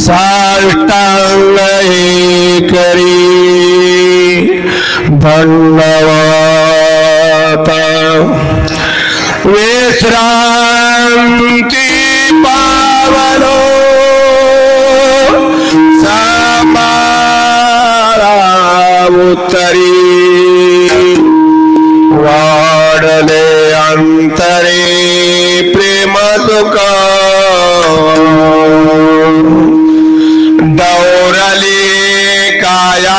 साष्टांग करी धन्यवाद विश्रांती पावलो समारा उत्तरी वाढले अंतरे प्रेम सुख दौरली काया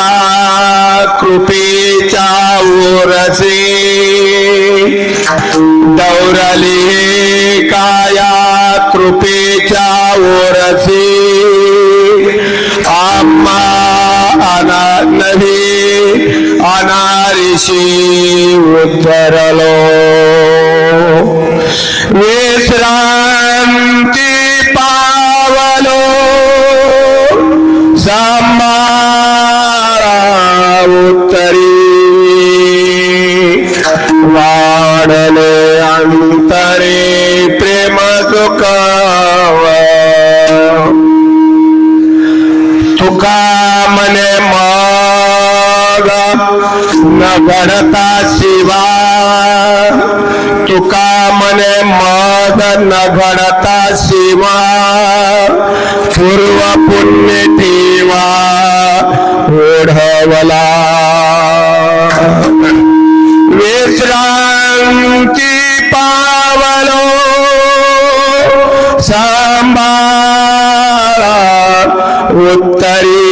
कृपेच्या ओरसे दौरली काया कृपेच्या ओरसे आम्हा अनानवी अनारिशी उद्धरलो विश्रांती पावलो समारा उत्तरी वाढले अंतरे प्रेम सुख तुका मने मग न घडता शिवा तुका मने मग न घडता शिवा पूर्व पुण्य ठेवा ओढवला विश्रांती पावलो सांभाळा उत्तरी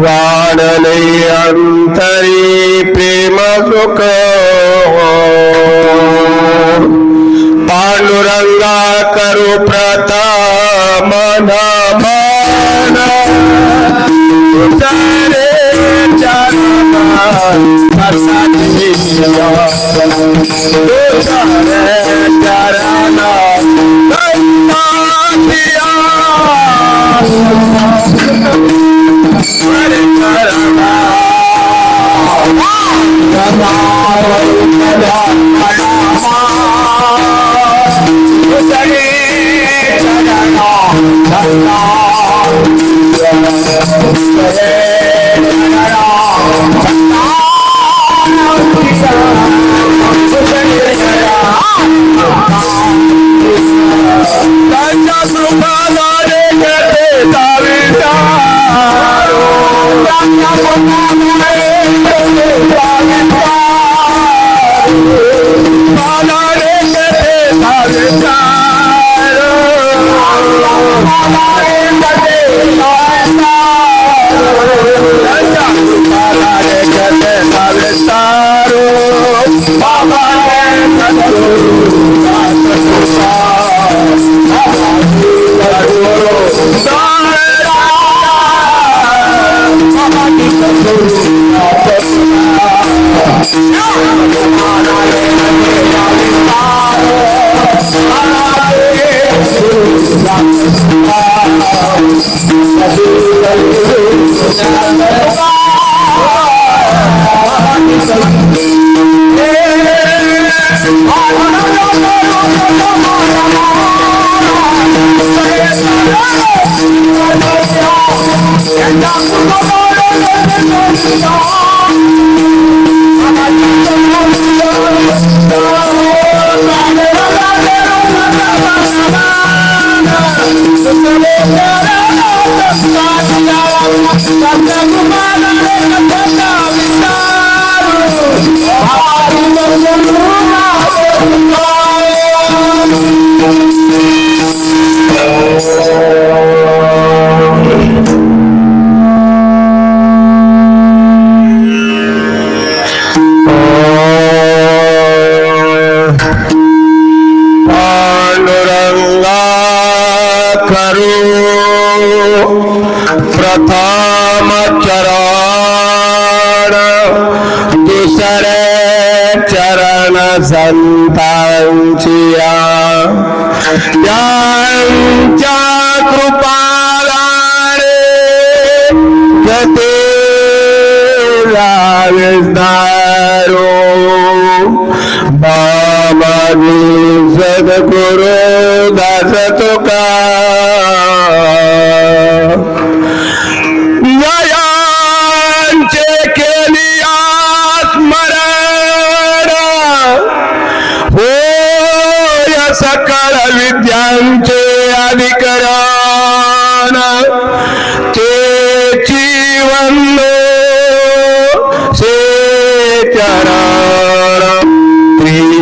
वाढले अंतरी प्रेम सुख पांडुरंगा करू प्रथम नमन तुझरे चरण तुझरे चरण प्रथम चरण दुसरे चरण संतांचिया यांच्या कृपालाने गते विस्तारो बाबाजी सद्गुरु दास तुका सकळ विद्यांचे अधिकरण ते जीवन से चरण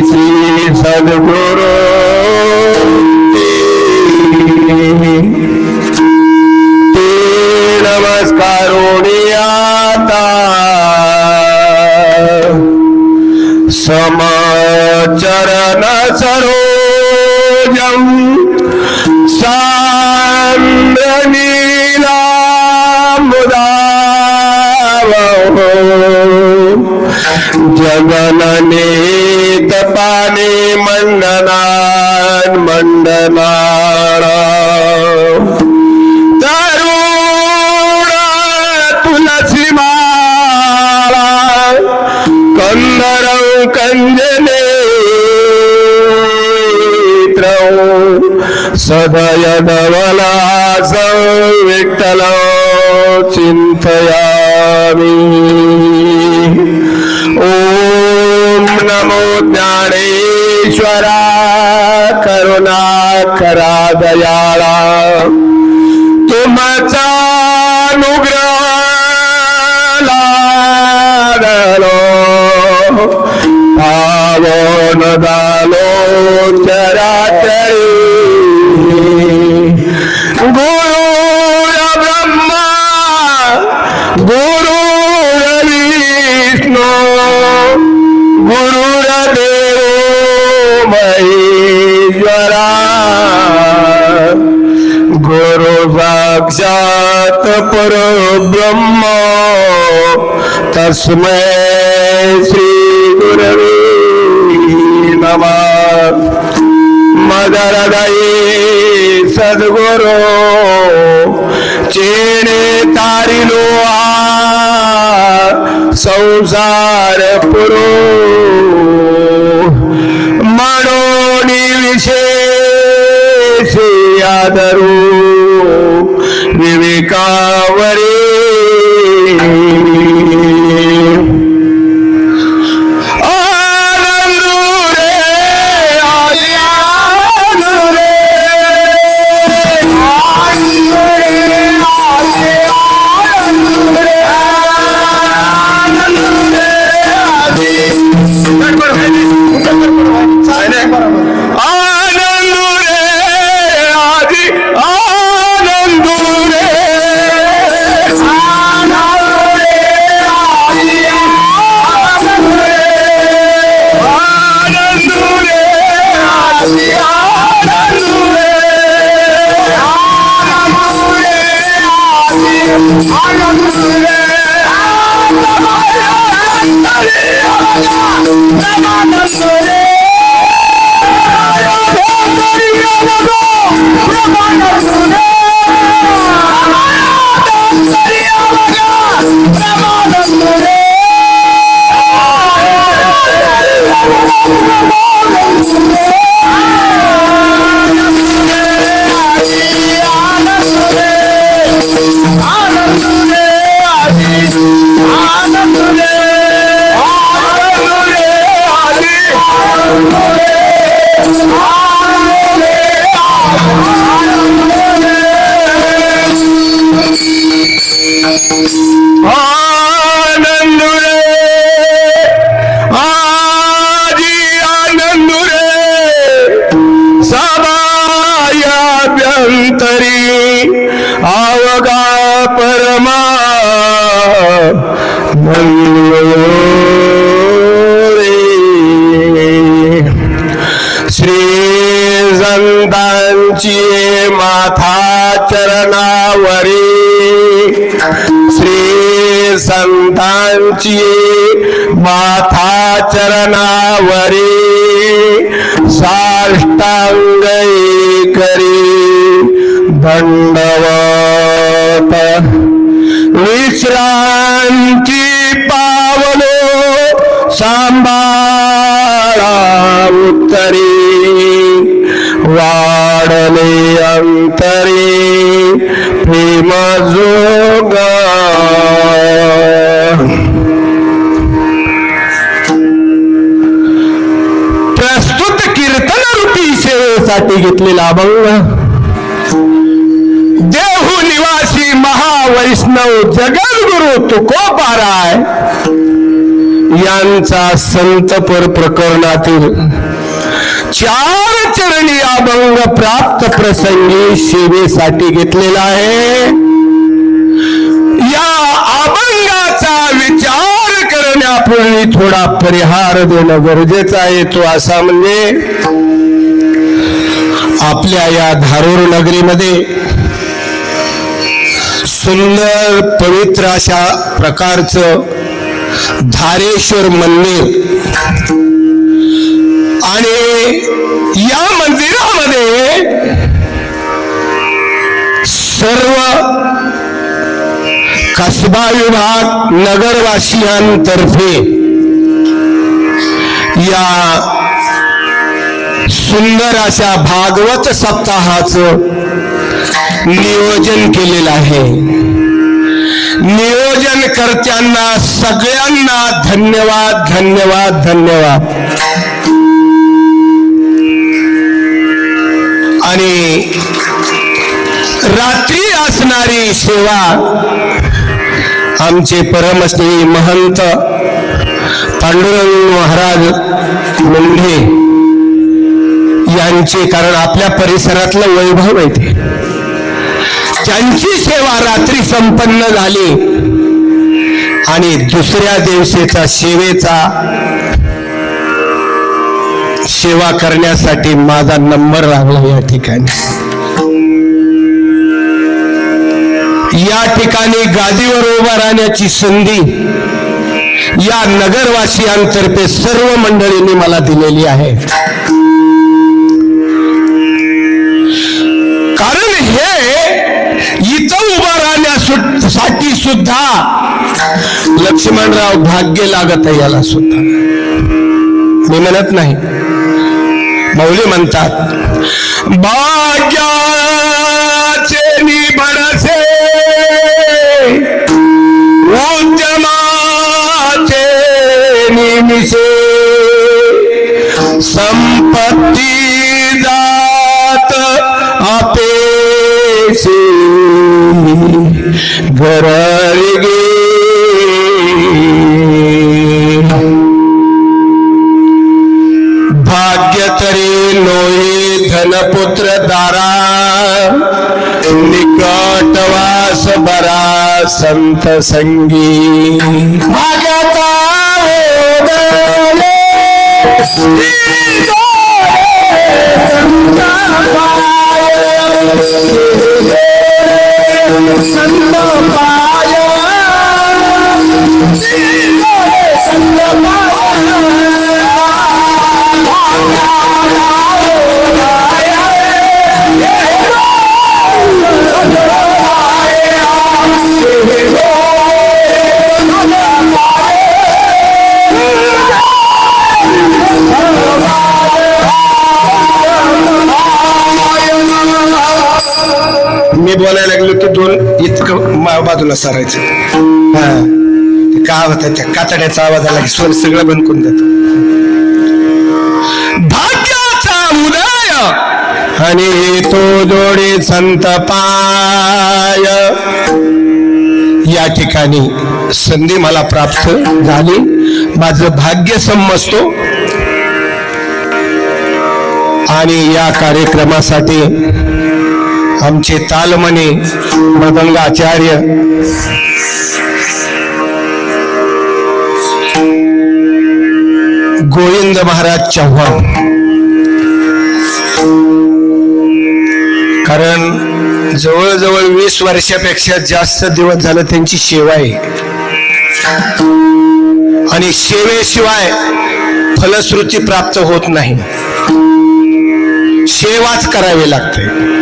श्री सद्गुरु ते नमस्कारोणी आता समचरण सरो साम्रणीला मुदावो जगननीत पाणी मंडनान मंडनाळा तरुण तुलसी माळा कंदर कंजने सदय धवला विठ्ठल चिंतयामि ओम नमो ज्ञानेश्वरा करुणाकरा दयाळा तुमचा अनुग्रह लाडलो पावन दालो चराचरी गुरु ब्रह्मा गुरु विष्णु गुरुदेव महेश्वरा गुरु साक्षात परब्रह्म तस्मै श्री गुरवे नमः मदरदये सद्गुरु चेणे तारिलो संसार पुरो मनोनी विशेष आदरू विवेकावरे माथा चरणावरी श्री संतांची माथा चरणावरी साष्टांग करी दंडवत विश्रांती पावलो सांभाळा उत्तरी वाढले अंतरी प्रेम जोग प्रस्तुत कीर्तन रूपी सेवेसाठी घेतलेला अभंग देहू निवासी महावैष्णव जगद्गुरु तुकोबाराय यांचा संतपर प्रकरणातील 4 चरणी अभंग प्राप्त प्रसंगी सेवेसाठी घेतलेला आहे. या अभंगाचा विचार करण्यापूर्वी थोडा परिहार देणं गरजेचं आहे. तो असा म्हणजे आपल्या या धारूर नगरीमध्ये सुंदर पवित्र अशा प्रकारचं धारेश्वर मंदिर आणि या मंदिरामध्ये सर्व कसबा विभाग नगरवासियांतर्फे या सुंदर अशा भागवत सप्ताहाचं नियोजन केलेलं आहे. नियोजनकर्त्यांना सगळ्यांना धन्यवाद धन्यवाद धन्यवाद. आणि रात्री असणारी सेवा आमचे परमश्री महंत पांडुरंग महाराज मुंढे यांचे, कारण आपल्या परिसरातलं वैभव आहे ते, त्यांची सेवा रात्री संपन्न झाली आणि दुसऱ्या दिवशीचा सेवा करण्यासाठी माझा नंबर लागला. या ठिकाणी गादीवर उभा राहण्याची संधी या नगरवासियांतर्फे सर्व मंडळींनी मला दिलेली आहे. कारण हे इथं उभा राहण्यासाठी सुद्धा लक्ष्मणराव भाग्य लागत आहे. याला सुद्धा मी म्हणत नाही, मौली म्हणतात भाग्याचे निभरसे उद्यमाचे निमिषे संपत्ती जात आपेशी घरगे भाग्य तरी नोहे धनपुत्र दारा निकटवास बरा संत संगी भाग्याचा संत पाय मी बोलायला लागलो की दोन इतकं बाजूला सारायचं. हा काय होत त्या कातड्याचा आवाज आला की स्वर सगळं बंद करून जात. भाग्याचा उदय आणि तो जोडे संत पाय. या ठिकाणी संधी मला प्राप्त झाली, माझं भाग्य समजतो. आणि या कार्यक्रमासाठी आमचे तालमणी मृदंगाचार्य गोविंद महाराज चव्हाण, कारण जवळजवळ 20 वर्षापेक्षा जास्त दिवस झालं त्यांची सेवा आहे. आणि सेवेशिवाय फलश्रुती प्राप्त होत नाही, सेवाच करावी लागते.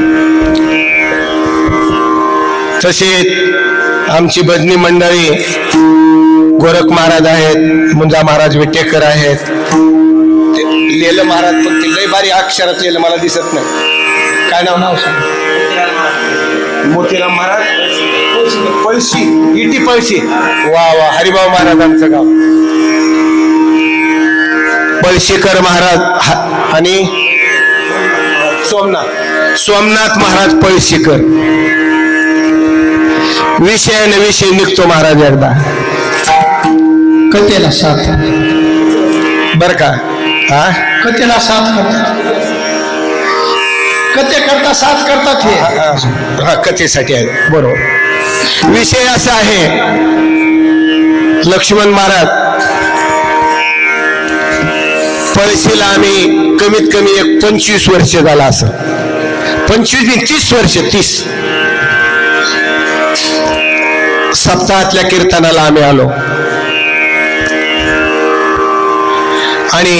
तसेच आमची भजनी मंडळी गोरख महाराज आहेत, मुंजा महाराज विटेकर आहेत, लेलं महाराज, पण ते लय भारी अक्षरात लिहिलं मला दिसत नाही. काय नाव मोतीराम महाराज पळशी, इटी पळशी. वा वा, हरिभाऊ महाराज आमचं गाव. पळशीकर महाराज आणि सोमनाथ महाराज पळशीकर. विषयाने विषय निघतो महाराज एकदा. कथेला साथ बर का. हा, कथेला साथ करतात, कथे करता साथ करतात. हे हा कथेसाठी आहे, बरोबर. विषय असा आहे, लक्ष्मण महाराज पळशीला आम्ही कमीत कमी 25 वर्ष झाला, असं 25-30 वर्ष, 30 सप्ताहातल्या कीर्तनाला आम्ही आलो. आणि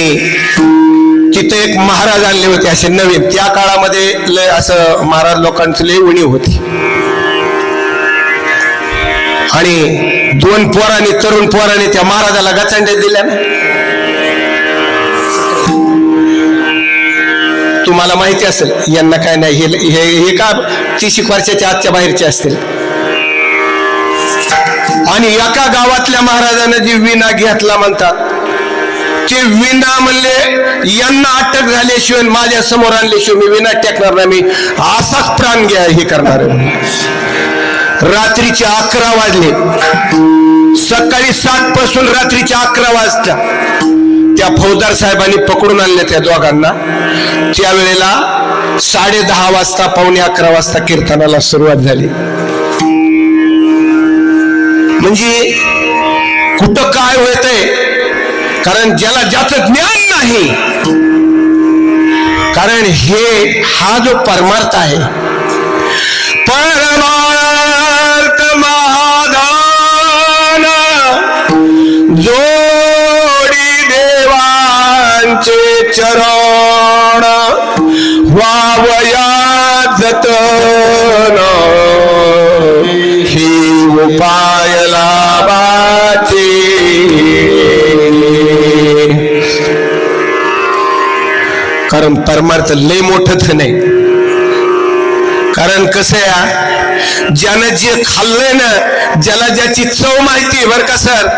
तिथे एक महाराज आणले होते असे नवीन. त्या काळामध्ये लय असं महाराज लोकांची लय उणीव होती. आणि 2 पोरांनी, तरुण पोरांनी त्या महाराजाला गचांड्या दिल्या ना. तुम्हाला माहिती असेल, यांना काय नाही, हे का 30 वर्षाच्या आजच्या बाहेरचे असतील. आणि एका गावातल्या महाराजांना जी विणा घेतला म्हणतात, ते विणा म्हणले यांना अटक झाल्याशिवाय माझ्या समोर आणल्याशिवाय मी विणा टेकणार नाही, मी असाच प्राण घ्या हे करणार. रात्रीचे 11 वाजले, सकाळी 7 पासून रात्रीचे 11 वाजता त्या फौजदार साहेबांनी पकडून आणले त्या दोघांना. त्यावेळेला 10:30 वाजता, 11:45 वाजता कीर्तनाला सुरुवात झाली. म्हणजे कुठं काय होतंय, कारण ज्याला ज्याचं ज्ञान नाही, कारण हा जो परमार्थ आहे, परमार्थ महादान जोडी देवांचे चरण वावया जतन ही उपाय लाभाचे. कारण परमार्थ लय मोठं धन आहे. कारण कसं आहे, ज्यानं जे खाल्लंय ना, ज्याला ज्याची चव माहिती, बर का सर,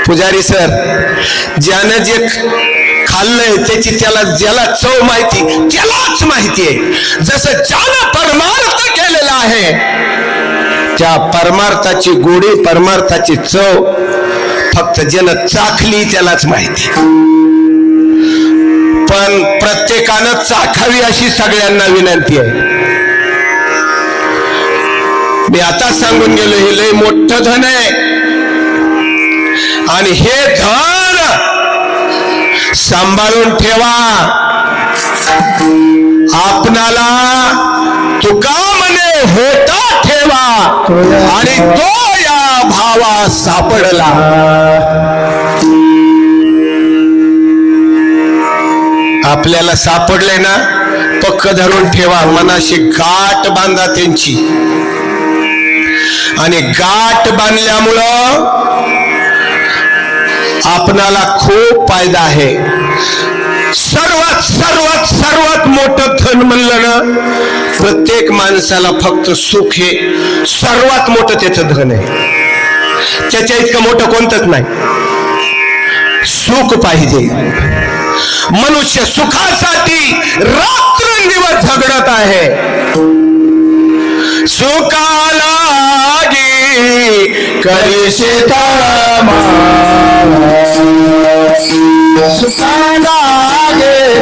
पुजारी सर, ज्यानं जे खाल्लंय त्याची ज्याला चव माहिती, त्यालाच माहिती आहे. जसं ज्यानं परमार्थ केलेला आहे, त्या परमार्थाची गोडी, परमार्थाची चव फक्त ज्यानं चाखली त्यालाच माहिती. पण प्रत्येकानं चाखावी अशी सगळ्यांना विनंती आहे. मी आता सांगून गेलो, हे लय मोठं धन आहे. आणि हे धन सांभाळून ठेवा. आपणाला तुका म्हणे होता ठेवा, आणि तो या भावा सापडला. आपल्याला सापडले ना, पक्क धरून ठेवा. मनाशी गाठ बांधा त्यांची. आणि गाठ बांधल्यामुळं आपणाला खूप फायदा आहे. सर्वात सर्वात सर्वात मोठं धन म्हणलं ना, प्रत्येक माणसाला फक्त सुख हे सर्वात मोठं त्याचं धन आहे. त्याच्या इतकं मोठं कोणतंच नाही. सुख पाहिजे. मनुष्य सुखासाठी रात्रंदिवस झगडत आहे. सुखाला करीशी तळमळ, सुखाला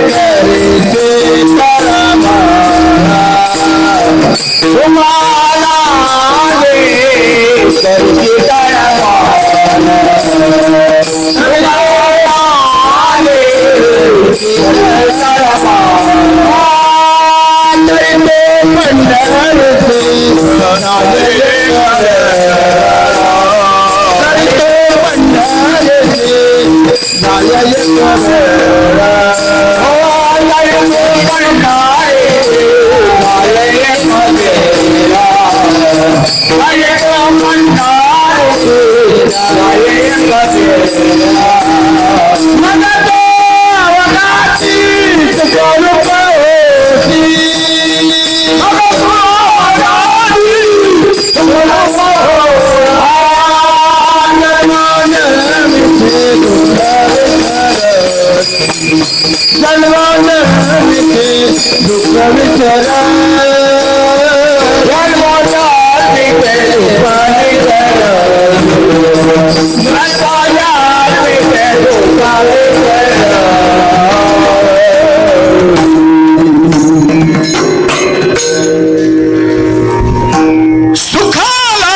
करीशी तळमळ, सुखाला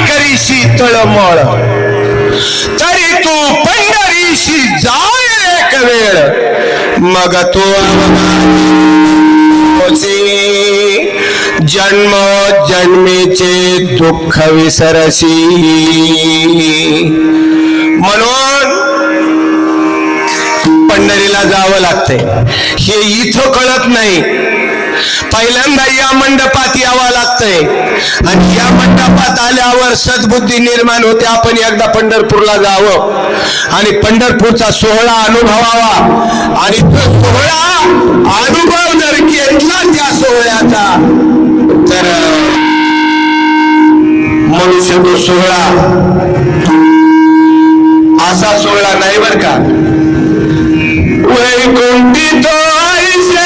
करीशी तळमळ, तरी तू पंढरीशी जाय एक वेळ, मग तू जन्म जन्मीचे दुःख विसरशी. म्हणून पंढरीला जावं लागतंय. हे इथं कळत नाही. पहिल्यांदा या मंडपात यावं लागतंय आणि या मंडपात आल्यावर सद्बुद्धी निर्माण होते. आपण एकदा पंढरपूरला जावं आणि पंढरपूरचा सोहळा अनुभवावा. आणि तो सोहळा अनुभव जर घेतला त्या सोहळ्याचा तर मनुष्य तो सोहळा असा सोहळा नाही बर का. वैकुंठी तो ऐसे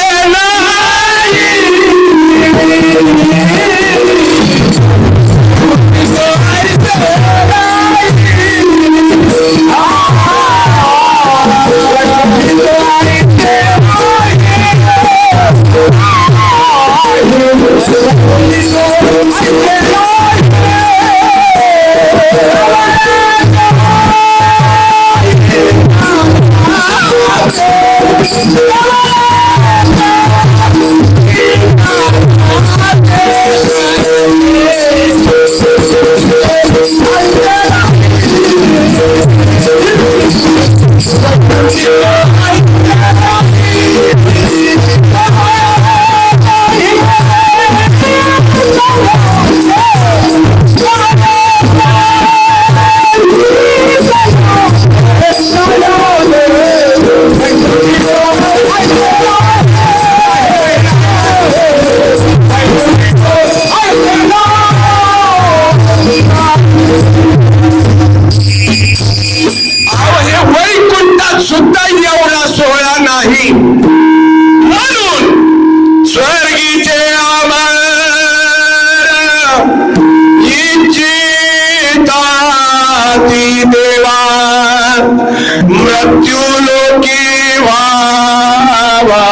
मृत्यू लोकी व्हावा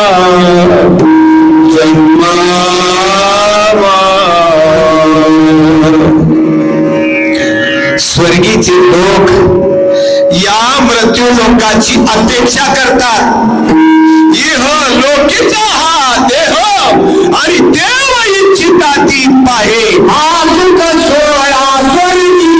जन्मावा. स्वर्गीचे लोक या मृत्यू लोकाची अपेक्षा करतात. इह लोकीचा हा देह आणि देव इच्छिता ती पाहे. आजुक सोळा स्वर्गी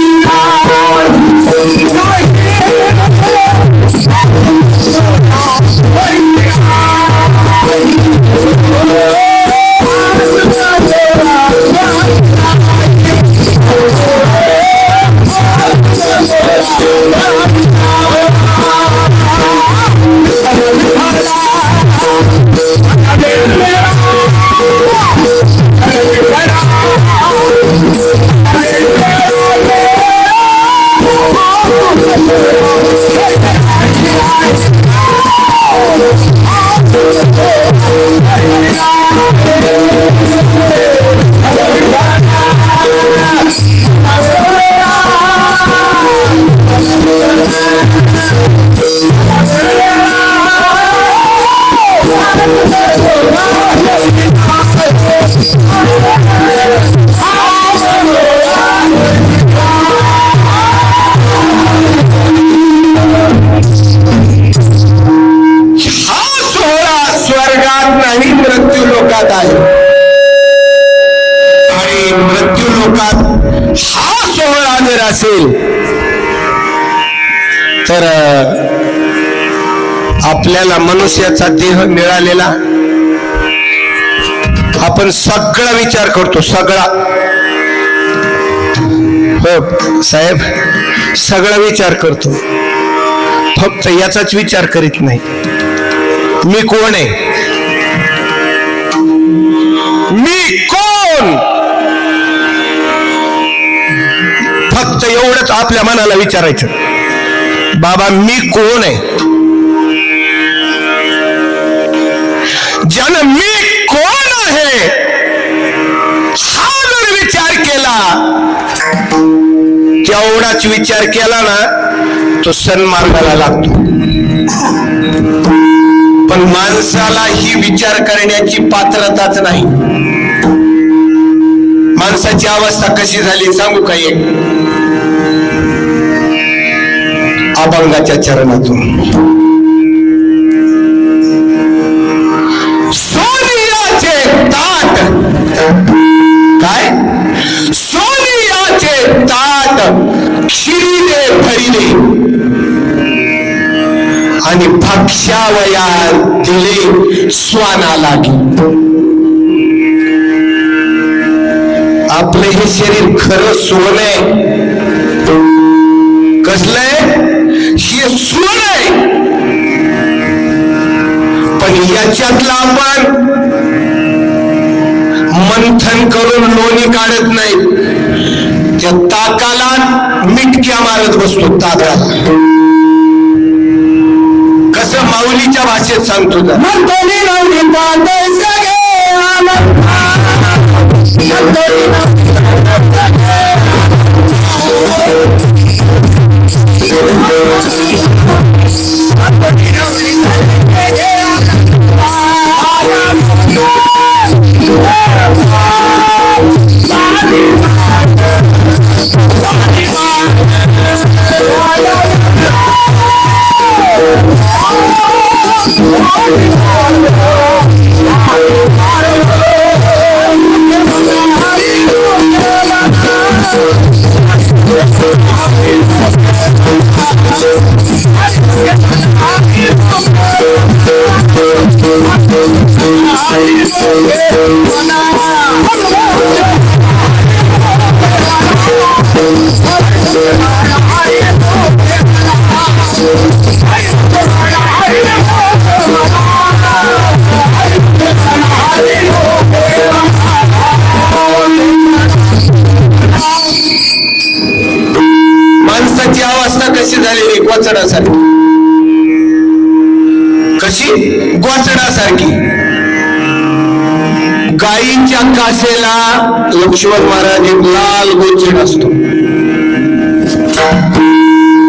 तर आपल्याला मनुष्याचा देह मिळालेला, आपण सगळा विचार करतो, सगळा. हो साहेब, सगळा विचार करतो, फक्त याचाच विचार करीत नाही, मी कोण आहे, मी कोण. फक्त एवढंच आपल्या मनाला विचारायचं, बाबा मी कोण आहे. ज्यानं मी कोण आहे हा जर विचार केला, तेवढाच विचार केला ना, तो सन्मार्गाला लागतो. पण माणसाला ही विचार करण्याची पात्रताच नाही. माणसाची अवस्था कशी झाली सांगू का? एक अभंगाच्या चरणातून, सोनियाचे ताट, काय सोनियाचे ताट क्षीरीने भरिले आणि भक्ष्यावया दिले स्वाना लागी. आपले हे शरीर खरं सोनं आहे, कसलंय? हे सोनं आहे, पण याच्यातलं आपण मंथन करून लोणी काढत नाही, त्या ताकाला मिटक्या मारत बसतो. ताकाला कसं माऊलीच्या भाषेत सांगतो, माणसाची अवस्था कशी झालेली? गोचडासारखी. कशी? गोचडासारखी. गायीच्या कासेला लक्ष्मण महाराज एक लाल गोचड असतो,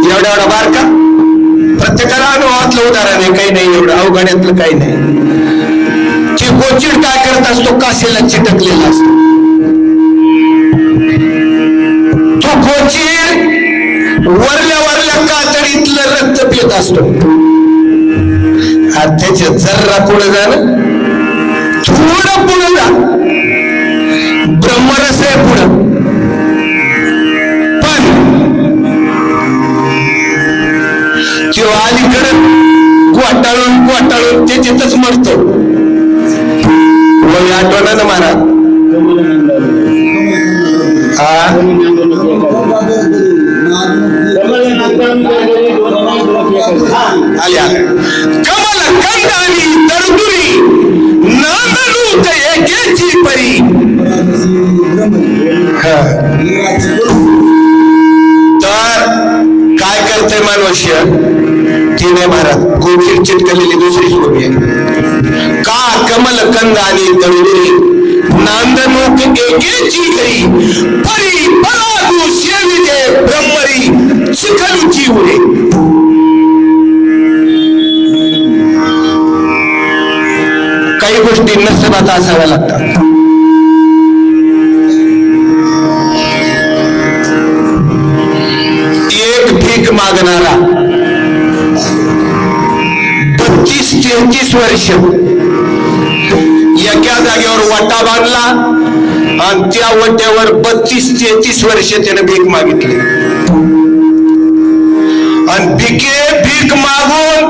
एवढा एवढा बारका. प्रत्येकाला अनुभवातलं उदाहरण आहे, काही नाही एवढं अवघड्यातलं काही नाही. ते गोचड काय करत असतो? कासेला चिटकलेला असतो. तो गोचड वरल्या वरल्या कातडीतलं रक्त पित असतो. त्याच्या जर्रा पुढे जा ना, थोडं पुढे जा, ब्रह्मरस आहे पुढं. पण तो अलीकडे गोटाळून गोटाळून त्याच्यातच मरतो. वय आठवणा ना महाराज, कमल कंदानी तरदुरी नांदलूत एकेची परी. तर काय करते मनुष्य? तिने महाराज गोचीर चिटकलेली दुसरी गोबी आहे. का कमल कंदानी तरदुरी नांदनूक एकेची परी, परी परादू सेविते ब्रह्मरी शिखलूची उडे. काही गोष्टी नसतात असाव्या लागतात. एक भीक मागणारा 32-33 वर्ष एका जागेवर वाटा बांधला आणि त्या वाट्यावर 32-33 वर्ष त्याने भीक मागितली. आणि भीक मागून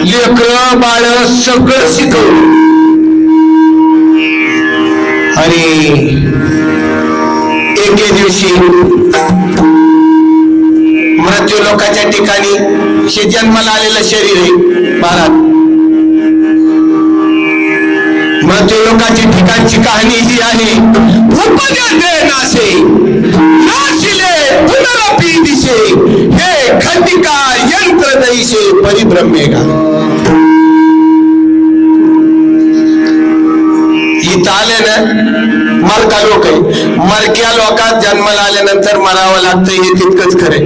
लेकर बाळ सगळं शिकवलं. आणि एके दिवशी मृत्यू लोकाच्या ठिकाणी हे जन्माला आलेलं शरीर आहे बाळात. मृत्यू लोकाची ठिकाणची कहाणी ही आहे. उपजते नासे नाशिले पुनरपी दिसे हे खंडिका यंत्र दैसे परिभ्रमेगा. इथं आले ना मरका लोक आहे. मरक्या लोकात जन्माला आल्यानंतर मरावं लागतं हे तितकंच खरंय.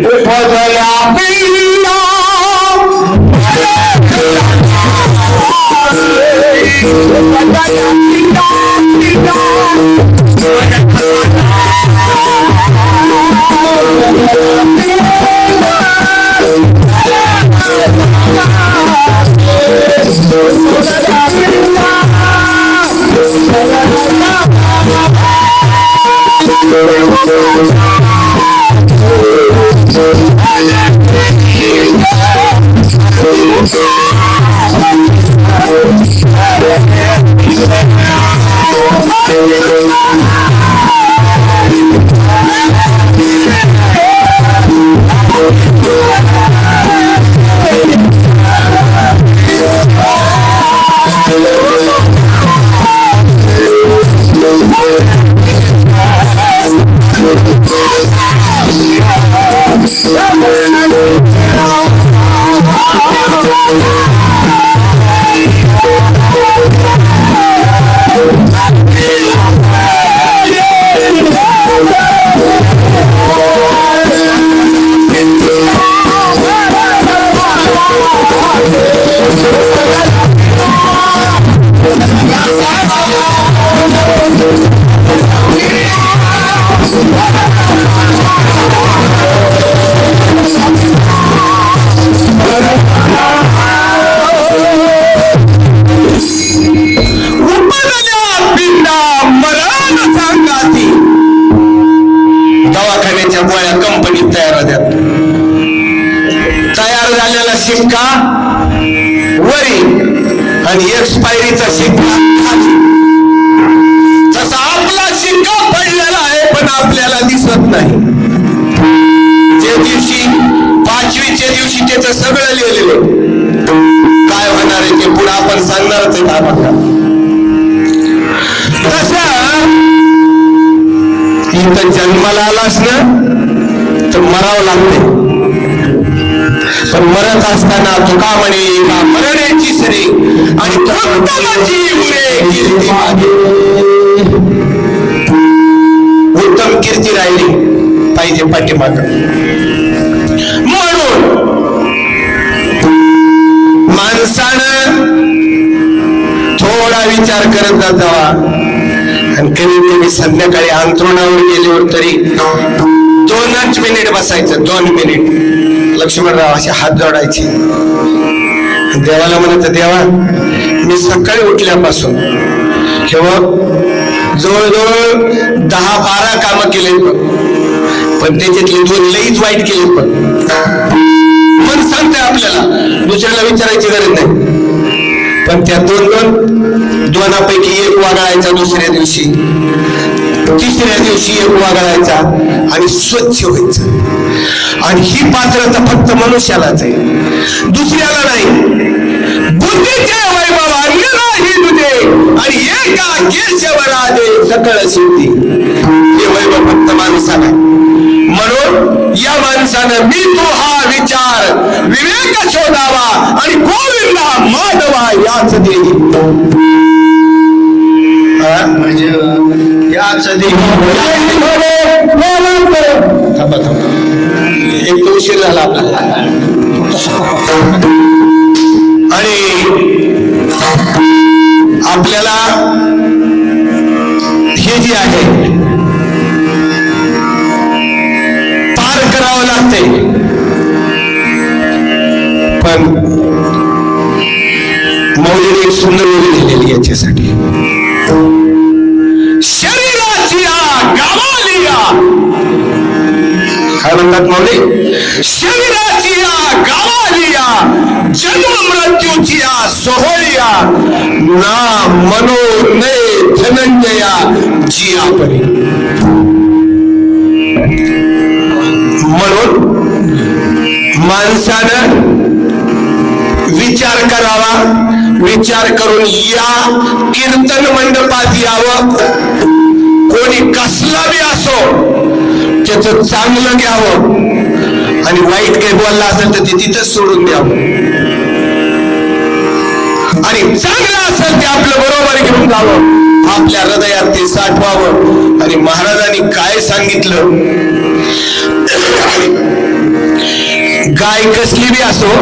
दवाखान्याच्या गोळ्या कंपनीत तयार होत्यात. तयार झालेला शिक्का वरी आणि एक्सपायरीचा शिक्का खाली. तसा आपला शिक्का पडलेला आहे पण आपल्याला दिसत नाही. जे दिवशी 5वीच्या दिवशी त्याचं सगळं लिहिलेलं काय होणार आहे ते पुढे आपण सांगणारच आहे. आम्हाला इथं जन्माला आलास ना तर मरावं लागते. पण मरत असताना तुका म्हणे का मरण्याची सरी आणि उत्तम कीर्ती राहिली पाहिजे पाठीमाग. म्हणून माणसानं थोडा विचार करत जावा. आणि कधी संध्याकाळी अंथरुणावर गेल्यावर तरी 2 मिनिट बसायचं. 2 मिनिट लक्ष्मणराव असे हात जोडायचे. देवाला म्हणत देवा मी सकाळी उठल्यापासून किंवा जवळजवळ 10-12 कामं केले पण त्याच्यातले 2 लईच वाईट केले. पण सांगते आपल्याला दुसऱ्याला विचारायची गरज नाही. पण त्या 2पैकी एक वागळायचा दुसऱ्या दिवशी, तिसऱ्या दिवशी एक वागळायचा आणि स्वच्छ व्हायचं. आणि ही पात्रता फक्त मनुष्यालाच आहे, दुसऱ्याला नाही. बुद्धीचे वैभव अन्य नाही तुझे आणि एका केशवरा दे सकळ सिद्धी. हे वैभव फक्त माणसाला. म्हणून या माणसानं मी तू हा विचार विवेक शोधावा आणि गोविंदा माधवा याच देही. म्हणजे याच देही थांबा एक तो उशीर झाला आपला. आणि आपल्याला हे जे आहे पार करावं लागते. पण मौलीने एक सुंदर ओळी लिहिलेली याच्यासाठी. शरीराची गावाली काय म्हणतात मौली? शरीराची गावालिया जन्म मृत्यूची या सोहळिया ना मनो ने धनंजया जिया परी. म्हणून माणसानं विचार करावा, विचार करून या कीर्तन मंडपात यावं. कोणी कसला बी असो त्याच चांगलं घ्यावं आणि वाईट काही बोलला असेल तर ते तिथंच सोडून द्यावं आणि चांगलं असेल ते आपलं बरोबर घेऊन जावं, आपल्या हृदयात ते साठवावं. आणि महाराजांनी काय सांगितलं, गाय कसली बी असो,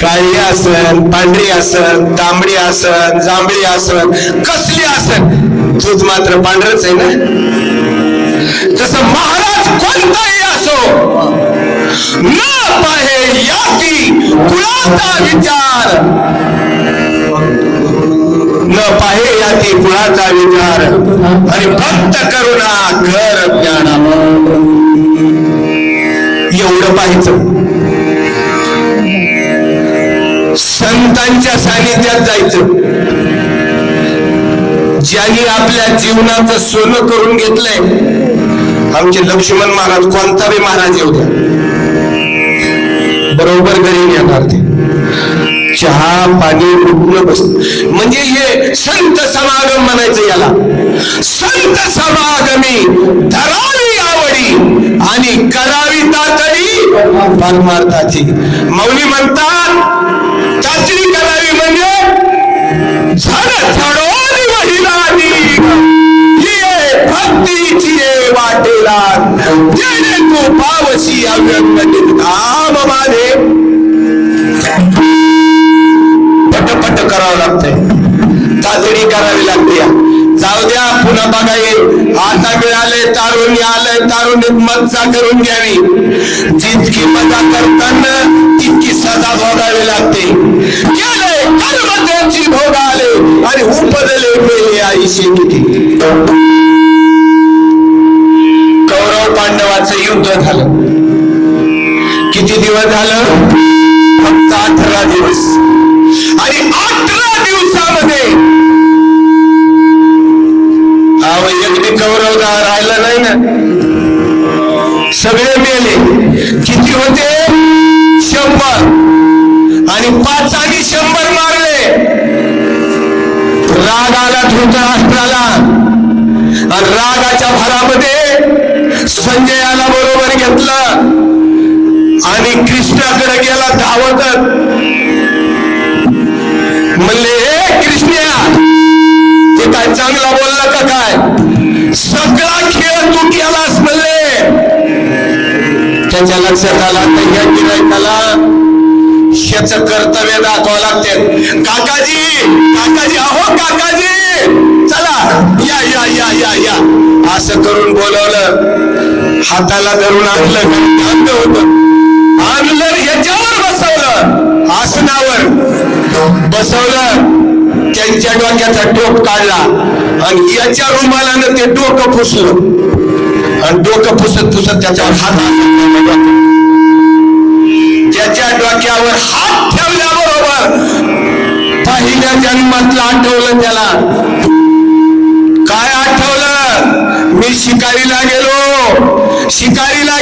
काळी असन, पांढरी असन, तांबडी असन, जांभळी असन, कसली असन, दूध मात्र पांढरच आहे ना. तसं महाराज कोणताही असो, न पाहे याती कुळाचा विचार, न पाहे याती कुळाचा विचार आणि भक्त करुणा कर ज्ञाना. एवढं पाहायचं. संतांच्या सानिध्यात जायचं. ज्यांनी आपल्या जीवनाचं सोनं करून घेतलंय, आमचे लक्ष्मण महाराज, कोणता बी महाराज येऊ द्या, बरोबर घरी येणार ते. चहा पाणी उठणं बस म्हणजे हे संत समागम म्हणायचं याला. संत समागमी धरावी आवडी आणि करावी तातडी परमार्थाची. मौली म्हणतात चाचणी करावी म्हणजे झाड झाडोनी महिलानी ये भक्तीची वाटेला जेणे तू पावशी अव्यंग धाम माझे. पटपट करावं लागतंय, तातडी करावी लागते. जाऊ द्या, पुन्हा बघा येईल. आता मिळाले तारुण्य, आलंय तारुण्य मज्जा करून घ्यावी. जितकी मजा करताना तितकी सजा भोगावी लागते. गेले कर्म त्यांची भोगाले आणि उपदले मेले आईशी किती. कौरव पांडवाचं युद्ध झालं. किती दिवस झालं? फक्त 18 दिवस. आणि 18 दिवसामध्ये एक कौरव राहिला नाही ना, सगळे मेले. किती होते? 100. आणि 5 आणि 100 मारले. राग आला धृतराष्ट्राला आणि रागाच्या भरामध्ये संजयाला बरोबर घेतलं आणि कृष्णाकडे गेला धावत. म्हणले, हे कृष्णा, ते काय चांगला बोलला का काय? सगळा खेळ तू केलास म्हणले. त्याच्या लक्षात आला तर या गिरायकाला ह्याच कर्तव्य दाखवावं लागते. काकाजी, काकाजी, अहो काकाजी, चला या या या या या असं करून बोलवलं. हाताला धरून आणलं होत, आणलं ह्याच्यावर बसवलं, आसनावर बसवलं. त्यांच्या डोक्याचा टोप काढला आणि याच्या रुमालानं ते डोकं पुसलं आणि डोकं पुसत पुसत त्याच्यावर हात, त्याच्या डोक्यावर हात ठेवल्याबरोबर पहिल्या जन्मातलं आठवलं त्याला. काय आठवलं? मी शिकारीला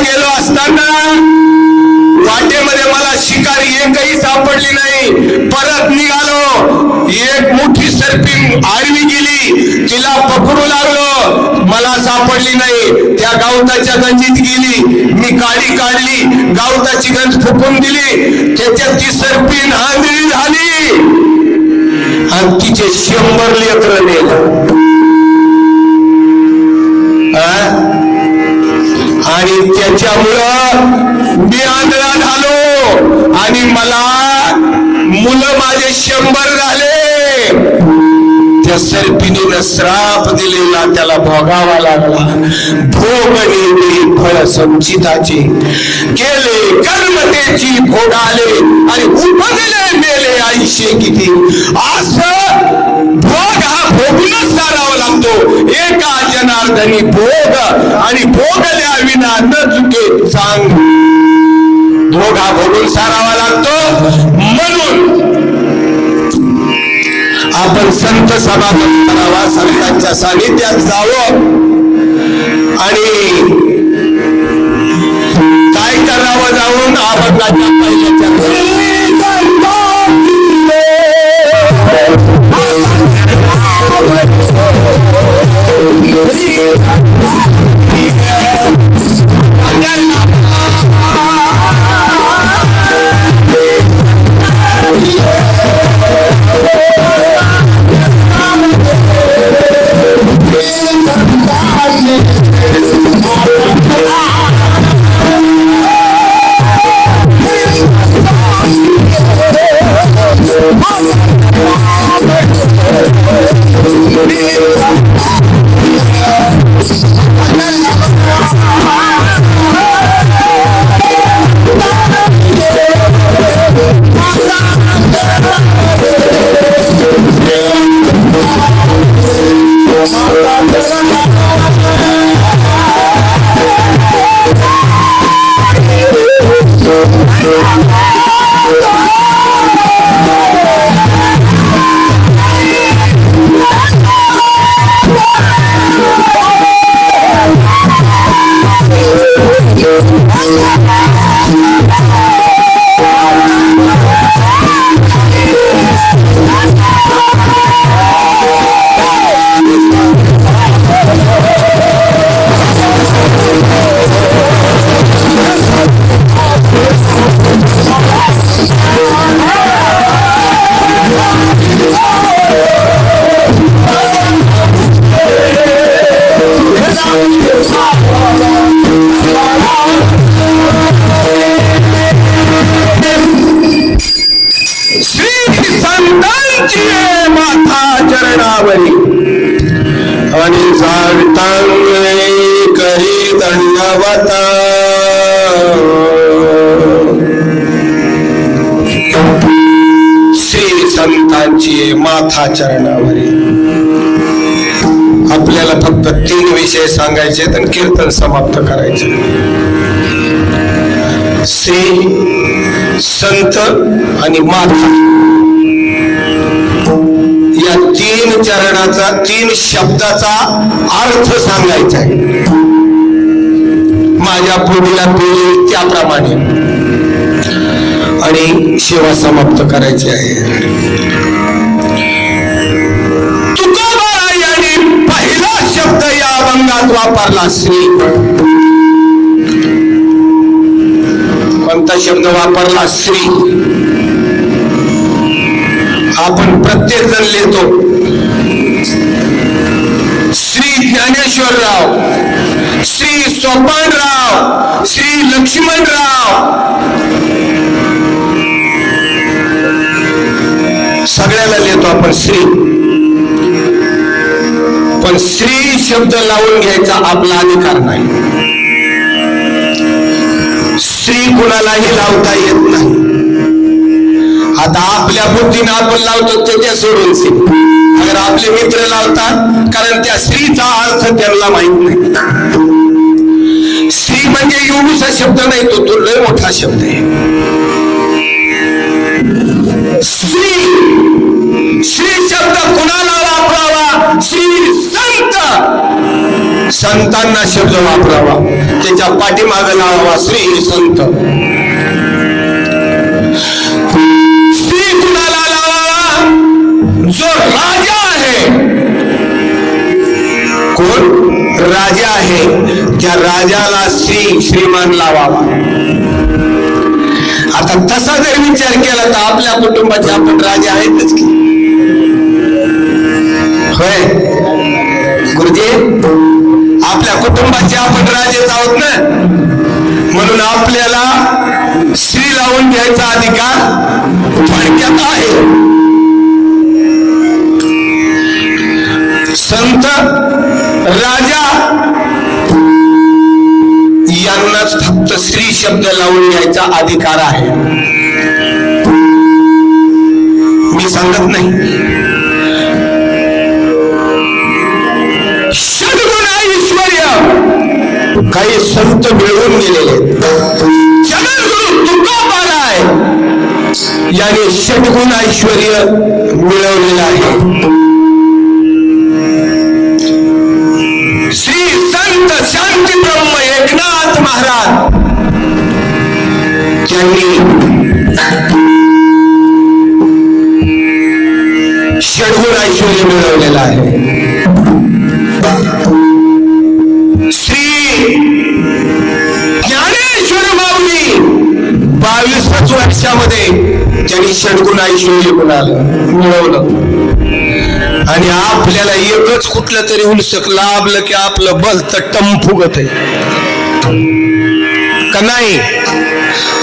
गेलो असताना वाटेमध्ये मला शिकारी एकही सापडली नाही. परत निघालो, एक मोठी सर्पी आडवी गेली, तिला पकडू लागलो, मला सापडली नाही. त्या गावताच्या गंजीत गेली, मी काडी काढली, गावताची गंज फुकून दिली, त्याच्यात ती सर्पी आंधळी झाली आणि तिचे 100 लेकरं नेलं. आणि त्याच्यामुळं मी आंधळा झालो आणि मला मुलं माझे 100 झाले. त्या सर्पिणीनं श्राप दिलेला त्याला भोगावा लागला. भोगले फळ संचिताचे, केले कर्म त्याची भोगाले आणि उपजले मेले आईशे किती. असं भोग हा भोगूनच सारावा लागतो. एका जनार्दनी भोग आणि भोगल्या विना न चुके चांग. भोगा भोगून सारावा लागतो. म्हणून आपण संत समागम करावा, संतांच्या सानिध्यात जावं आणि काय करावं जाऊन अभंगाच्या पहिल्याच्या आणि जाणतांगळे करी दंडवता श्री संतांची माथा चरणावरी. आपल्याला फक्त 3 विषय सांगायचे आणि कीर्तन समाप्त करायचे. श्री, संत आणि माथा या 3 चरणाचा 3 शब्दाचा अर्थ सांगायचा आहे. माझ्या पोटीला पेली त्याप्रमाणे आणि सेवा समाप्त करायची आहे. तुकोबाराय यांनी पहिला शब्द या अभंगात वापरला श्री. कोणता शब्द वापरला? श्री. आपण प्रत्येक जण लिहितो श्री ज्ञानेश्वरराव, श्री सोपानराव, श्री लक्ष्मणराव. सगळ्याला लिहितो आपण श्री. पण श्री शब्द लावून घ्यायचा आपला अधिकार नाही. श्री कुणालाही लावता येत नाही. आता आपल्या बुद्धीनं आपण लावतो ते सोडून श्री. अगर आपले मित्र लावतात कारण त्या स्त्रीचा अर्थ त्यांना माहित नाही. श्री म्हणजे एवढूसा शब्द नाही, तो लय मोठा शब्द आहे. श्री, श्री शब्द कुणाला वापरावा? श्री संत, संतांना शब्द वापरावा. त्याच्या पाठीमागे लावावा श्री संत. श्री कुणाला लावावा? जो राजा आहे. कोण? राजा आहे. त्या राजाला श्री, श्रीमान लावावा. आता तसा जर विचार केला तर आपल्या कुटुंबाचे आपण राजे आहेतच की. होय गुरुजी, आपल्या कुटुंबाचे आपण राजेच आहोत ना. म्हणून आपल्याला श्री लावून घ्यायचा अधिकार थोडक्यात आहे. संत, राजा यांनाच फक्त श्री शब्द लावून घ्यायचा अधिकार आहे. मी सांगत नाही. सद्गुण ऐश्वर्य काही संत मिळवून गेलेले. जगद्गुरु याने षटगुण ऐश्वर्य मिळवलेलं आहे. श्री संत शांती ब्रह्म एकनाथ महाराज यांनी षटगुण ऐश्वर्य मिळवलेलं आहे. श्री ज्ञानेश्वर माऊली 22 वर्षामध्ये त्यांनी षटगुण ऐश्वर्य मिळवलं. आणि आपल्याला एकच कुठलं तरी उलसक लाभलं की आपलं बल तर टम फुगत आहे का नाही.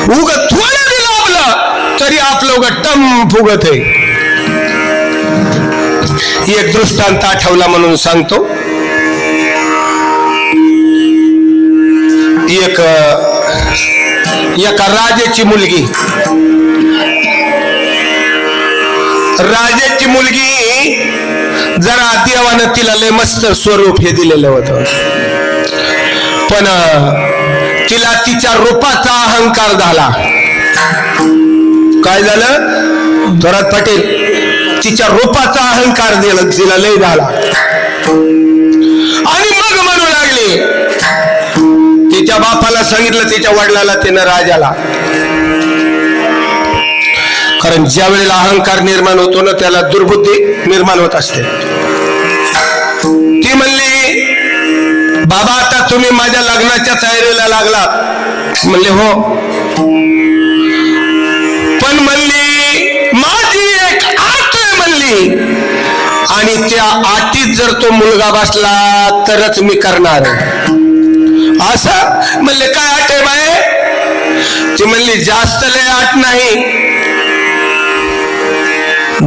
उग थोडं बी लाभलं तरी आपलं उग टम फुगत आहे. एक दृष्टांत आठवला म्हणून सांगतो. एका राजाची मुलगी जरा देवानं तिला लय मस्त स्वरूप हे दिलेलं होतं. पण तिला तिच्या रूपाचा अहंकार झाला. काय झालं थोरात पाटील? तिच्या रूपाचा अहंकार तिला लय झाला. आणि मग म्हणू लागली, तिच्या बापाला सांगितलं, तिच्या वडिलाला, तिनं राजाला. कारण ज्या वेळेला अहंकार निर्माण होतो ना त्याला दुर्बुद्धी निर्माण होत असते. ती म्हणली, बाबा आता तुम्ही माझ्या लग्नाच्या तयारीला लागला. म्हणले हो. पण म्हणली माझी एक आट आहे म्हणली, आणि त्या आटीत जर तो मुलगा बसला तरच मी करणार. असं म्हणले, काय आट आहे बाय? ती म्हणली जास्त लय आट नाही.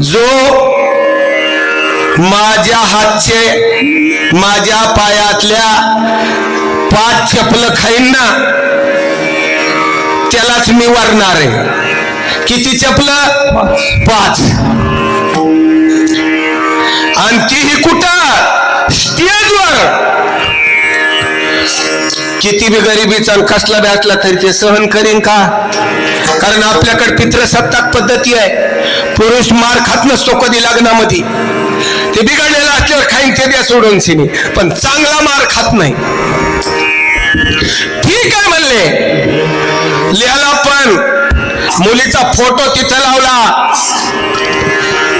जो माझ्या हातचे माझ्या पायातल्या 5 चपल खाईन ना त्यालाच मी वरणार आहे. किती चपल? 5. आणि तीही कुठं? स्टेजवर. किती बी गरिबीचा कसला बी असला तरी ते सहन करीन का? कारण आपल्याकडे पितृसत्ताक पद्धती आहे. पुरुष मार खात नसतो कधी लग्नामध्ये. ते बिघडलेला असल्यावर खाईन ते द्या सोडून सिनी, पण चांगला मार खात नाही. ठीक आहे म्हणले. लिहाला पण मुलीचा फोटो तिथं लावला.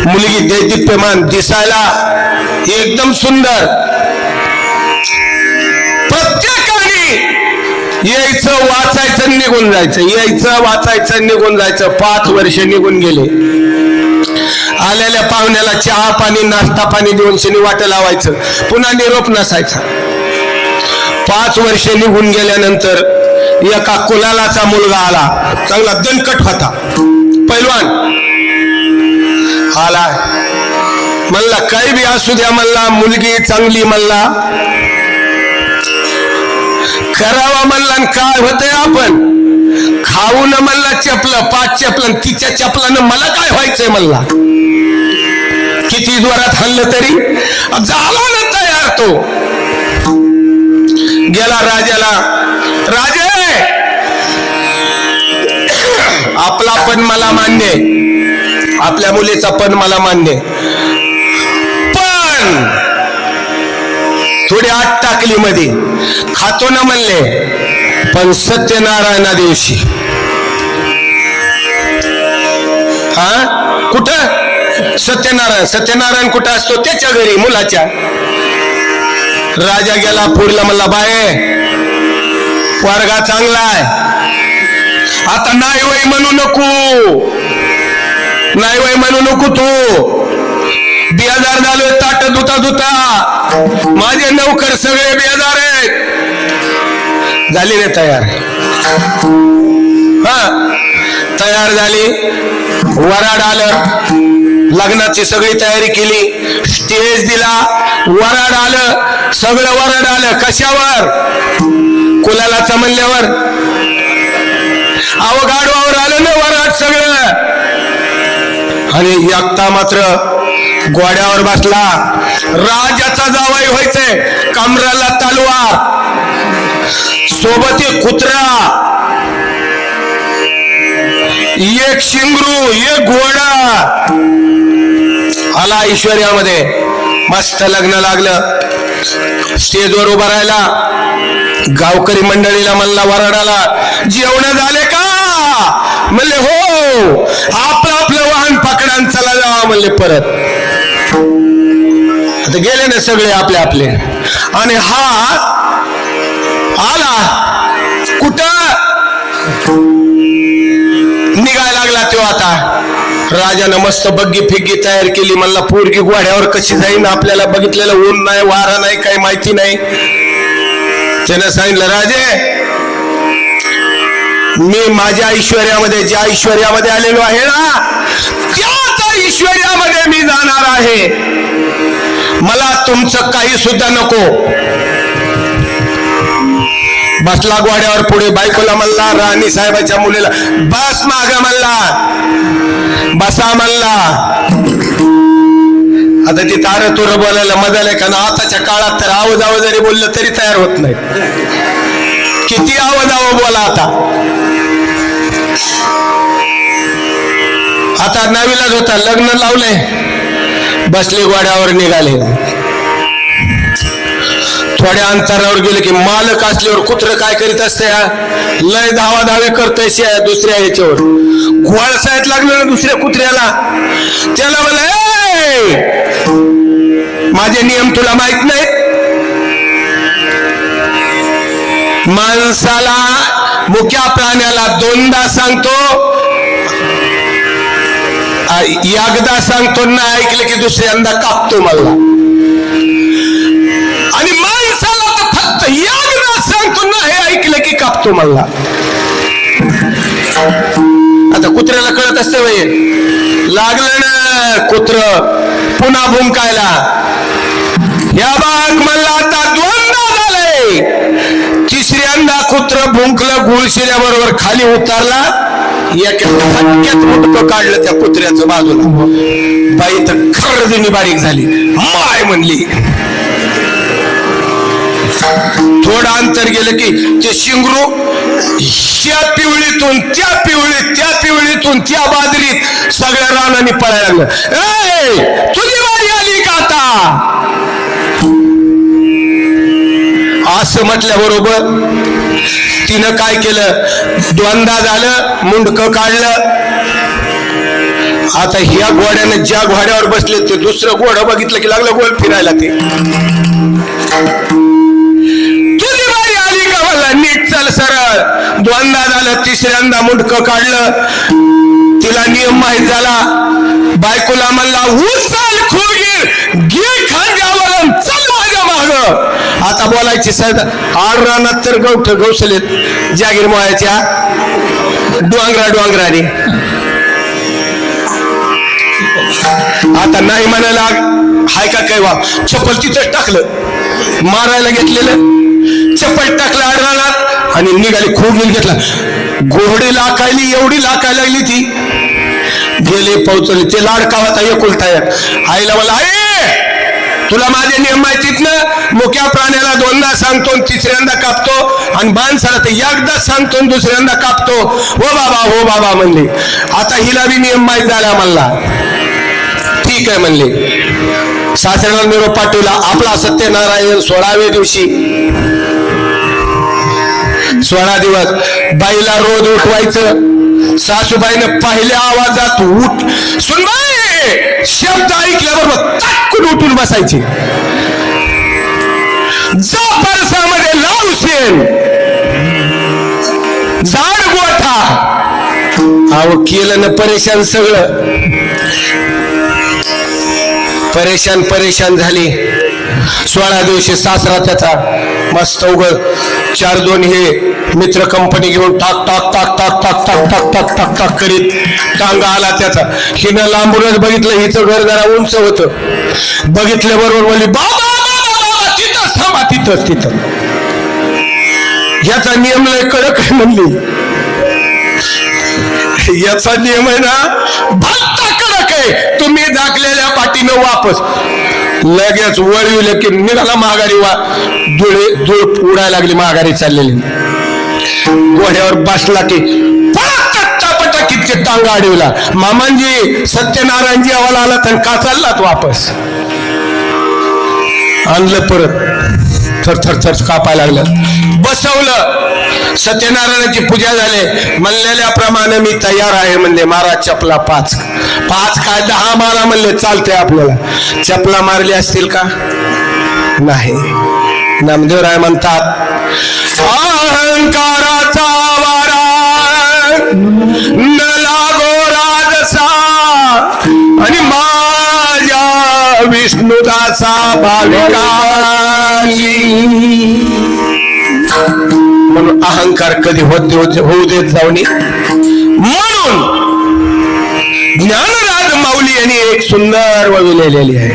मुलगी देदीप्यमान दिसायला एकदम सुंदर. यायचं वाचायचं निघून जायचं, यायचं वाचायचं निघून जायचं. 5 वर्ष निघून गेले. आलेल्या पाहुण्याला चहा पाणी नाश्ता पाणी देऊन शनी वाट लावायचं, पुन्हा निरोप नसायचा. 5 वर्ष निघून गेल्यानंतर एका कुलालाचा मुलगा आला. चांगला दणकट होता, पैलवान आला. म्हणला काही बी असू द्या म्हणला, मुलगी चांगली म्हणला, करावा म्हणला. काय होतंय आपण खाऊ न म्हणला चपल 5 चपल, तिच्या चपलानं मला काय व्हायचंय म्हणला. किती जोरात हल्लं तरी झाला ना तयार. तो गेला राजाला. राजे आपला पण मला मान्य आहे, आपल्या मुलीचा पण मला मान्य आहे, पण थोडी आत टाकली मध्ये. खातो ना म्हणले, पण सत्यनारायणा दिवशी. हा कुठं? सत्यनारायण कुठं असतो? त्याच्या घरी मुलाच्या. राजा गेला पुढला. म्हणला बाय वर्गा चांगला आहे, आता नाही वय म्हणू नको, नाही वय म्हणू नको. तू बेजार झालोय ताट धुता धुता. माझे नौकर सगळे बेजार आहेत. झाली रे तयार. हा तयार झाली. वराड आलं. लग्नाची सगळी तयारी केली. स्टेज दिला. वराड आलं. सगळं वराड आलं. कशावर? कुलालाचा म्हणल्यावर. गाडवावर आलं ना वराड सगळं. आणि एकटा मात्र घोड्यावर बसला. राजाचा जावई व्हायचंय. कमराला तलवार, सोबत एक कुत्रा. एक शिंगरू, एक घोडा आला ऐश्वर्यामध्ये. मस्त लग्न लागलं. स्टेजवर उभा राहिला. गावकरी मंडळीला म्हणला, वरडाला, जेवण झाले का? म्हणले हो. आपलं आपलं वाहन पकडान चला जावा म्हणले परत. आता गेले ना सगळे आपले आपले. आणि हा आला कुठं? निघायला लागला तो आता. राजानं मस्त बग्गी फिग्गी तयार केली. म्हणला पोरगी घोड्यावर कशी जाईन, आपल्याला बघितलेलं ऊन नाही, वारा नाही, काही माहिती नाही. त्यानं सांगितलं, राजे मी माझ्या ऐश्वर्यामध्ये, ज्या ऐश्वर्यामध्ये आलेलो आहे ना, त्याच ऐश्वर्यामध्ये मी जाणार आहे. मला तुमचं काही सुद्धा नको. बसला घोड्यावर पुढे. बायकोला म्हणला, राणी साहेबाच्या मुलीला, बस माग म्हणला, बसा म्हणला. आता ती तारतुर बोलायला मजा नाही, कारण आताच्या काळात तर आवाजावं जरी बोललं तरी तयार होत नाही. किती आवाजावं बोला आता. आता नवीलाच होता. लग्न लावले, बसले घोड्यावर, निघाले. थोड्या अंतरावर गेले की मालक असल्यावर कुत्र काय करीत असते, लय धावाधावी करतोय दुसऱ्या याच्यावर. घोळसायत लागलं ना दुसऱ्या कुत्र्याला. त्याला म्हणलं, माझे नियम तुला माहित नाहीत? माणसाला, मुक्या प्राण्याला दोनदा सांगतो, एकदा सांगतो ना ऐकलं की दुसऱ्यांदा कापतो मला. आणि माणसाला तर फक्त एकदा सांगतो ना हे ऐकलं की कापतो मला. आता कुत्र्याला कळत असते वय. लागलं ना कुत्र पुन्हा भुंकायला. या बाग म्हणला आता दोनदा झालंय. तिसऱ्यांदा कुत्र भुंकलं, गुळशिऱ्याबरोबर खाली उतरला. एका फटक्यात मुटकं काढलं त्या कुत्र्याचं बाजूला. बाई तर खरजुनी बारीक झाली. माय म्हणली. थोडं अंतर गेलं की ते शिंगरू ह्या पिवळीतून त्या पिवळीत, त्या पिवळीतून त्या बाजरीत सगळ्या रानाने पळायला लागलं. ए, तुझी वारी आली का आता? असं म्हटल्याबरोबर तिनं काय केलं, दोनदा झालं, मुंडकं काढलं. आता ह्या घोड्यानं ज्या घोड्यावर बसले ते दुसरं घोडं बघितलं की लागलं गोल फिरायला. ते तुझी बारी आली का मला, नीट चल सरळ. दोनदा झालं, तिसऱ्यांदा मुंडकं काढलं. तिला नियम माहित झाला. बायकोला म्हणला, उचल खोगीर, घे खांद्यावर, चल माझ्या माग. आता बोलायची सद. आड रानात तर गवठ गवसलेत जागीर मोळ्याच्या डोंगराने. आता नाही म्हणायला हाय का काय वा. चप्पल तिथंच टाकलं, मारायला घेतलेलं चप्पल टाकलं आड रानात आणि निघाली. खोगीर घेतला. घोडे लाकायली, एवढी लाकायला लागली ती. गेले, पोहोचले. ते लाडका होता एकुलता एक. आईला मला, आई तुला माझे नियम माहितीत ना, मुक्या प्राण्याला दोनदा सांगतो, तिसऱ्यांदा कापतो, आणि माणसाला तर एकदा सांगतो, दुसऱ्यांदा कापतो. हो बाबा, हो बाबा म्हणले. आता हिला बी नियम माहीत झाला म्हणला. ठीक आहे म्हणले. सासऱ्याला निरोप पाठवला. आपला सत्यनारायण 16व्या दिवशी, 16 दिवस बाईला रोज उठवायचं. सासूबाईनं पहिल्या आवाजात उठ सुनबाई शब्द ऐकल्याबरोबर ताटकून उठून बसायची. जा परसामध्ये लावशेन जाड गोठा. अहो केलं ना परेशान, सगळं परेशान झाली. 16 दिवशी सासरा त्याचा मस्त उघड 4-2 हे मित्र कंपनी घेऊन टाक टाक टाक टाक टाक टाक टाक टाक टाक टाक करीत टांगा आला त्याचा. हिनं लांबूनच बघितलं, हिचं घर जरा उंच होतं. बघितल्या बरोबर म्हणली, बाबा बाबा तिथंच थांबा, तिथं. याचा नियम लय कडक आहे म्हणली. याचा नियम आहे ना भलता कडक आहे. तुम्ही दाखलेल्या पाठीनं वापस. लगेच वळविलं की निघाला माघारी. धूळ उडायला लागली, माघारी चाललेली. घोड्यावर बसला की पटापट किती टांग अडवला. मामांजी सत्यनारायणजी आवाला आला तर का चाललात वापस. आणलं परत थर थर थर कापायला लागलं. बसवलं. सत्यनारायणाची पूजा झाली. म्हणलेल्याप्रमाणे मी तयार आहे म्हणले. मारा चपला 5 काय 10 मारा म्हणले. चालतंय आपल्याला. चपला मारली असतील का नाही. नामदेवराय म्हणतात अहंकाराचा वारा न लागो राजसा आणि माझ्या विष्णुदासा भाविकाची. म्हणून अहंकार कधी होऊ देत जाऊ नये. म्हणून ज्ञानराज माऊली यांनी एक सुंदर वही लिहिलेली आहे.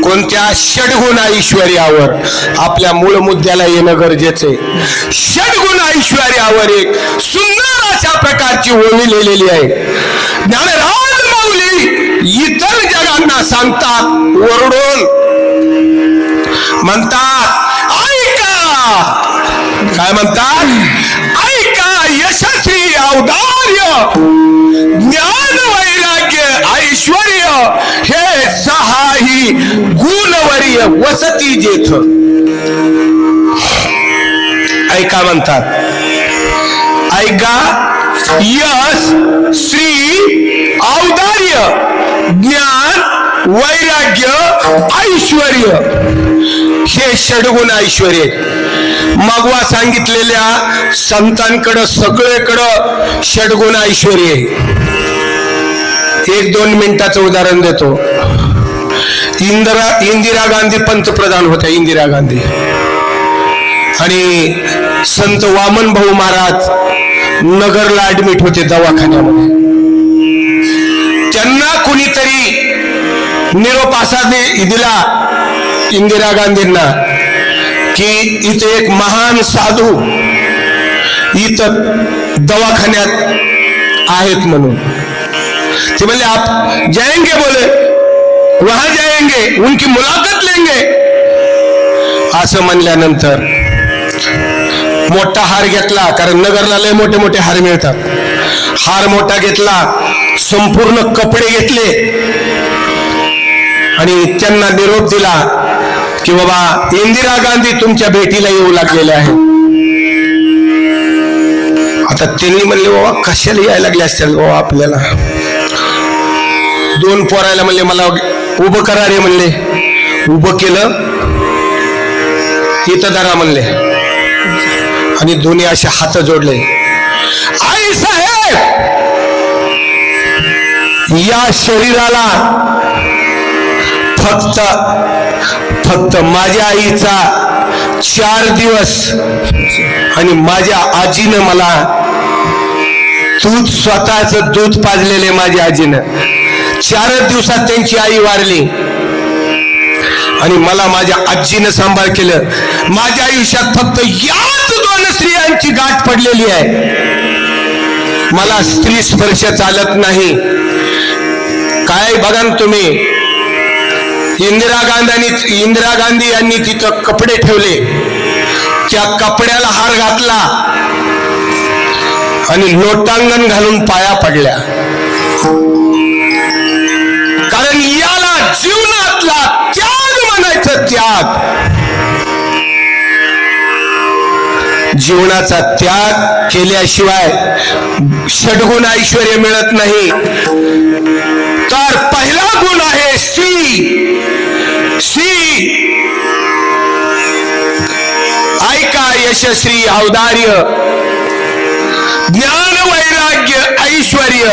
कोणत्या षडगुण ऐश्वर्यावर. आपल्या मूळ मुद्द्याला येणं गरजेचे. षडगुण ऐश्वर्यावर एक सुंदर अशा प्रकारची ओवी लिहिलेली आहे. ज्ञानराज माऊली इतर जगांना सांगतात ओरडून म्हणतात ऐका. काय म्हणतात ऐका. यशस्वी औदार्य ज्ञान वैराग्य ऐश्वर्य हे 6ही गुणवर्य वसती जेथ. ऐका म्हणतात. ऐका यश श्री औदार्य ज्ञान वैराग्य ऐश्वर्य हे षडगुण ऐश्वर्य. मगवा सांगितलेल्या संतांकडं सगळीकडं षडगुण ऐश्वर्य. 1-2 मिनिटाचं उदाहरण देतो. इंदिरा गांधी पंतप्रधान होत्या. इंदिरा गांधी आणि संत वामन भाऊ महाराज नगरला ऍडमिट होते दवाखान्यामध्ये. त्यांना कुणीतरी निरोप असा दिला इंदिरा गांधींना की इथे एक महान साधू इथं दवाखान्यात आहेत म्हणून. ते म्हणले आप जाएंगे. बोले वहां जाएंगे उनकी मुलाकात लेंगे. असं म्हणल्यानंतर मोठा हार घेतला. कारण नगरला लय मोठे मोठे हार मिळतात. हार मोठा घेतला. संपूर्ण कपडे घेतले आणि त्यांना निरोप दिला की बाबा इंदिरा गांधी तुमच्या भेटीला येऊ लागलेल्या आहेत. आता त्यांनी म्हणले बाबा कशाला यायला लागले असतील बाबा आपल्याला. 2 पोरायला म्हणले मला उभं करा रे म्हणले. उभं केलं. इथं धरा म्हणले आणि दोन्ही असे हात जोडले. आई साहेब या शरीराला फक्त माझ्या आईचा 4 दिवस आणि माझ्या आजीनं मला दूध स्वतःच दूध पाजलेले. माझ्या आजीनं 4 दिवसात त्यांची आई वारली आणि मला माझ्या आजीनं सांभाळ केलं. माझ्या आयुष्यात फक्त याच 2 स्त्रियांची गाठ पडलेली आहे. मला स्त्री स्पर्श चालत नाही. काय बघा ना तुम्ही. इंदिरा गांधी यांनी तिथं कपडे ठेवले. त्या कपड्याला हार घातला आणि लोटांगण घालून पाया पडल्या. कारण याला जीवनातला त्याग म्हणायचं. त्याग. जीवनाचा त्याग केल्याशिवाय षडगुण ऐश्वर्य मिळत नाही. तर पहिला गुण आहे श्री. ऐका यशस्वी औदार्य ज्ञान वैराग्य ऐश्वर्य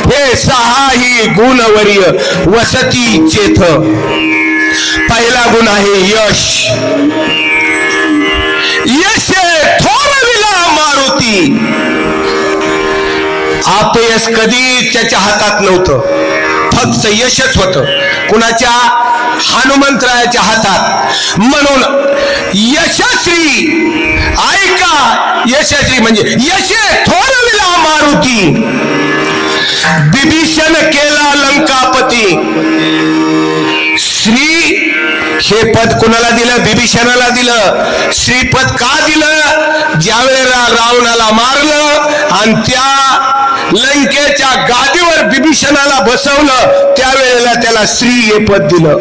हे 6ही गुणवर्य वसती चेथ. पहिला गुण आहे यश. यश थोरविला मारुती. अपयश कधी त्याच्या हातात नव्हतं. फक्त यशच होतं. कुणाच्या? हनुमंतरायाच्या हातात. म्हणून यशस्वी. ऐका यशस्वी म्हणजे यशे थोरविला मारुती. विभीषण केला लंकापती. श्री हे पद कुणाला दिलं? बिभीषणाला दिलं. श्रीपद का दिलं? ज्यावेळेला रावणाला मारलं आणि त्या लंकेच्या गादीवर बिभीषणाला बसवलं त्यावेळेला त्याला श्री हे पद दिलं.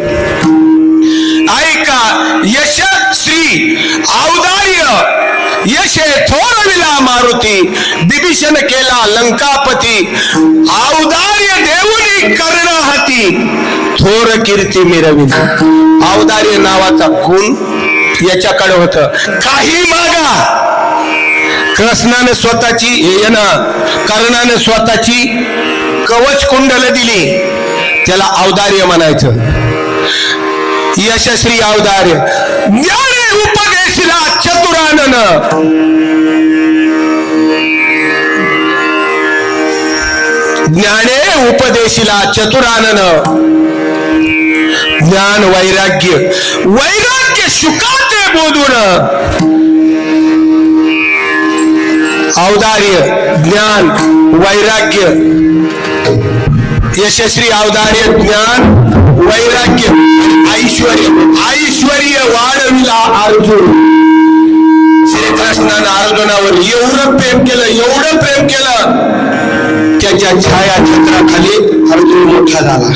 ऐका, यश श्री औदार्य यशे थोरविला मारुती, बिभीषण केला लंकापती, औदार्य देऊनी कर्ण हाती, थोर कीर्ती मिरविली. औदार्य नावाचा गुण याच्याकडे होत. काही मागा, कृष्णाने स्वतःची कर्णाने स्वतःची कवच कुंडल दिली, त्याला औदार्य म्हणायचं. यशश्री औदार्य. ज्ञाने उपदेशिला चतुरानन, ज्ञाने उपदेशिला चतुरानन, ज्ञान वैराग्य, वैराग्य शुकाते बोधून. औदार्य, ज्ञान, वैराग्य, यशस्वी औदार्य, ज्ञान, वैराग्य, ऐश्वर्य. ऐश्वर्य वाढविला अर्जुन. श्रीकृष्णानं अर्जुनावर एवढं प्रेम केलं, एवढं प्रेम केलं, त्याच्या छायाचित्राखाली अर्जुन मोठा झाला.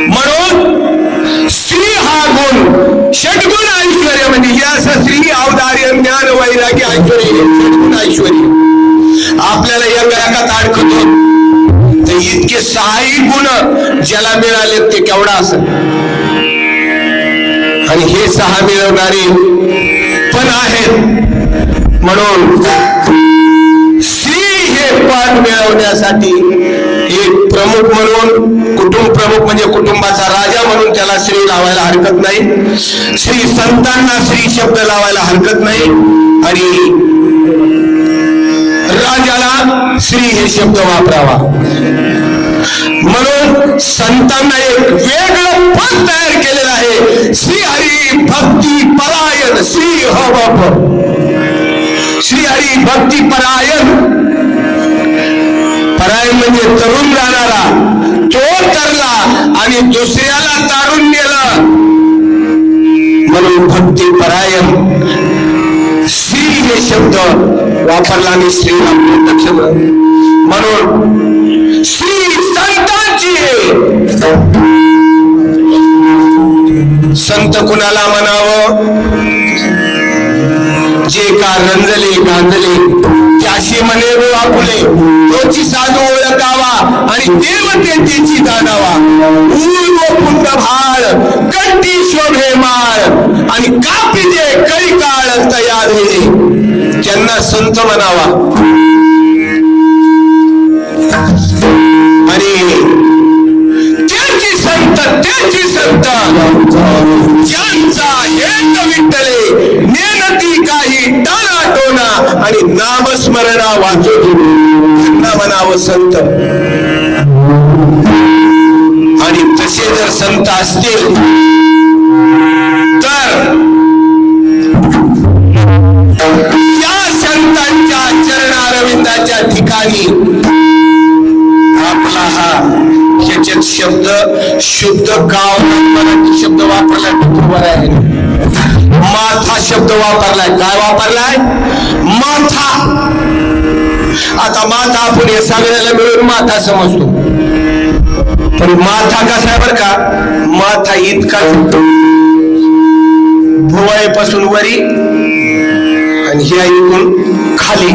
म्हणून श्री हा गुण, षटगुण ऐश्वर्य म्हणजे असं श्री औदार्य ज्ञान वैराग्य ऐश्वर्य, षटगुण ऐश्वर्य आपल्याला या गळ्यात अडकतो. तर इतके सहाही गुण ज्याला मिळाले ते केवढा असेल. आणि हे सहा मिळवणारे पण आहेत. म्हणून श्री हे पद मिळवण्यासाठी एक प्रमुख म्हणून, कुटुंब प्रमुख म्हणजे कुटुंबाचा राजा म्हणून त्याला श्री लावायला हरकत नाही. श्री संतांना श्री शब्द लावायला हरकत नाही. आणि राजाला श्री हे शब्द वापरावा. म्हणून संतांना एक वेगळं पद तयार केलेलं आहे. श्री हरी भक्ती परायण श्री हो बाप. श्री हरी भक्ती परायण. परायण म्हणजे तरुण जाणारा, तो तरला आणि दुसऱ्याला तारून नेलं म्हणून भक्ती परायण. श्री हे शब्द वापरला आणि श्रीला म्हणून श्री संतांची. संत कुणाला म्हणावं? जे का रंजले गांजले त्याशी म्हणे आपुले, तोची साधू ओळखावा आणि देवतेची जाणावा. ऊर्व कुंड भाळ कंठी शोभे माळ आणि कापिते कळी काळ तयार होईल, त्यांना संत म्हणावा. आणि त्याची संत ज्यांचा हेत विठ्ठले नेनती काही टाणा टोना आणि नामस्मरणा वाचो त्यांना म्हणावं संत. आणि तसे जर संत असतील तर या संतांच्या चरणारविंदाच्या ठिकाणी आपला हा ह्याच्यात शब्द शुद्ध गाव मराठी शब्द वापरलाय बरोबर आहे. माथा शब्द वापरलाय. काय वापरलाय? माथा. आता माथा आपण हे सगळ्याला मिळून माथा समजतो, पण माथा कसा आहे बर का? माथा इतका भुवयापासून वरी आणि ह्या इथून खाली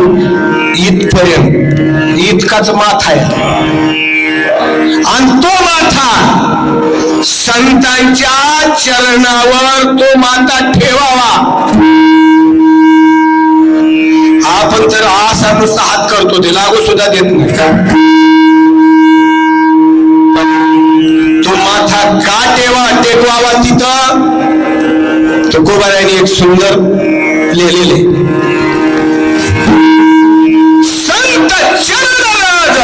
इथपर्यंत इतकाच माथा आहे. आणि तो माथा संतांच्या चरणावर तो माथा ठेवावा. आपण तर असा नुसता हात करतो, ते लागू सुद्धा देत नाही. तो माथा का टेकवावा तिथं? तो गोबाऱ्याने एक सुंदर लिहिलेले संत चरणराज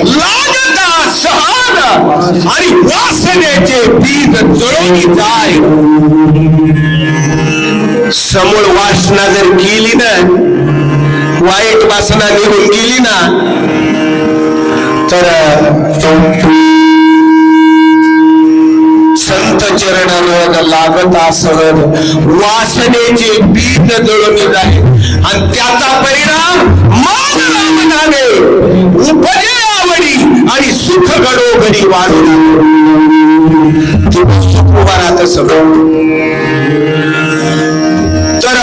लागता सहन आणि वासनेचे बीज जळून जाय. समोर वासना जर गेली ना, वाईट वासना निघून गेली ना, तर संत चरणानं लागत असहज वासनेचे बीज जळून जाईल आणि त्याचा परिणाम मान नामे उपजे आवडी आणि सुख घडोघडी वाढू लागतो सुख उभा राहत सगळं. तर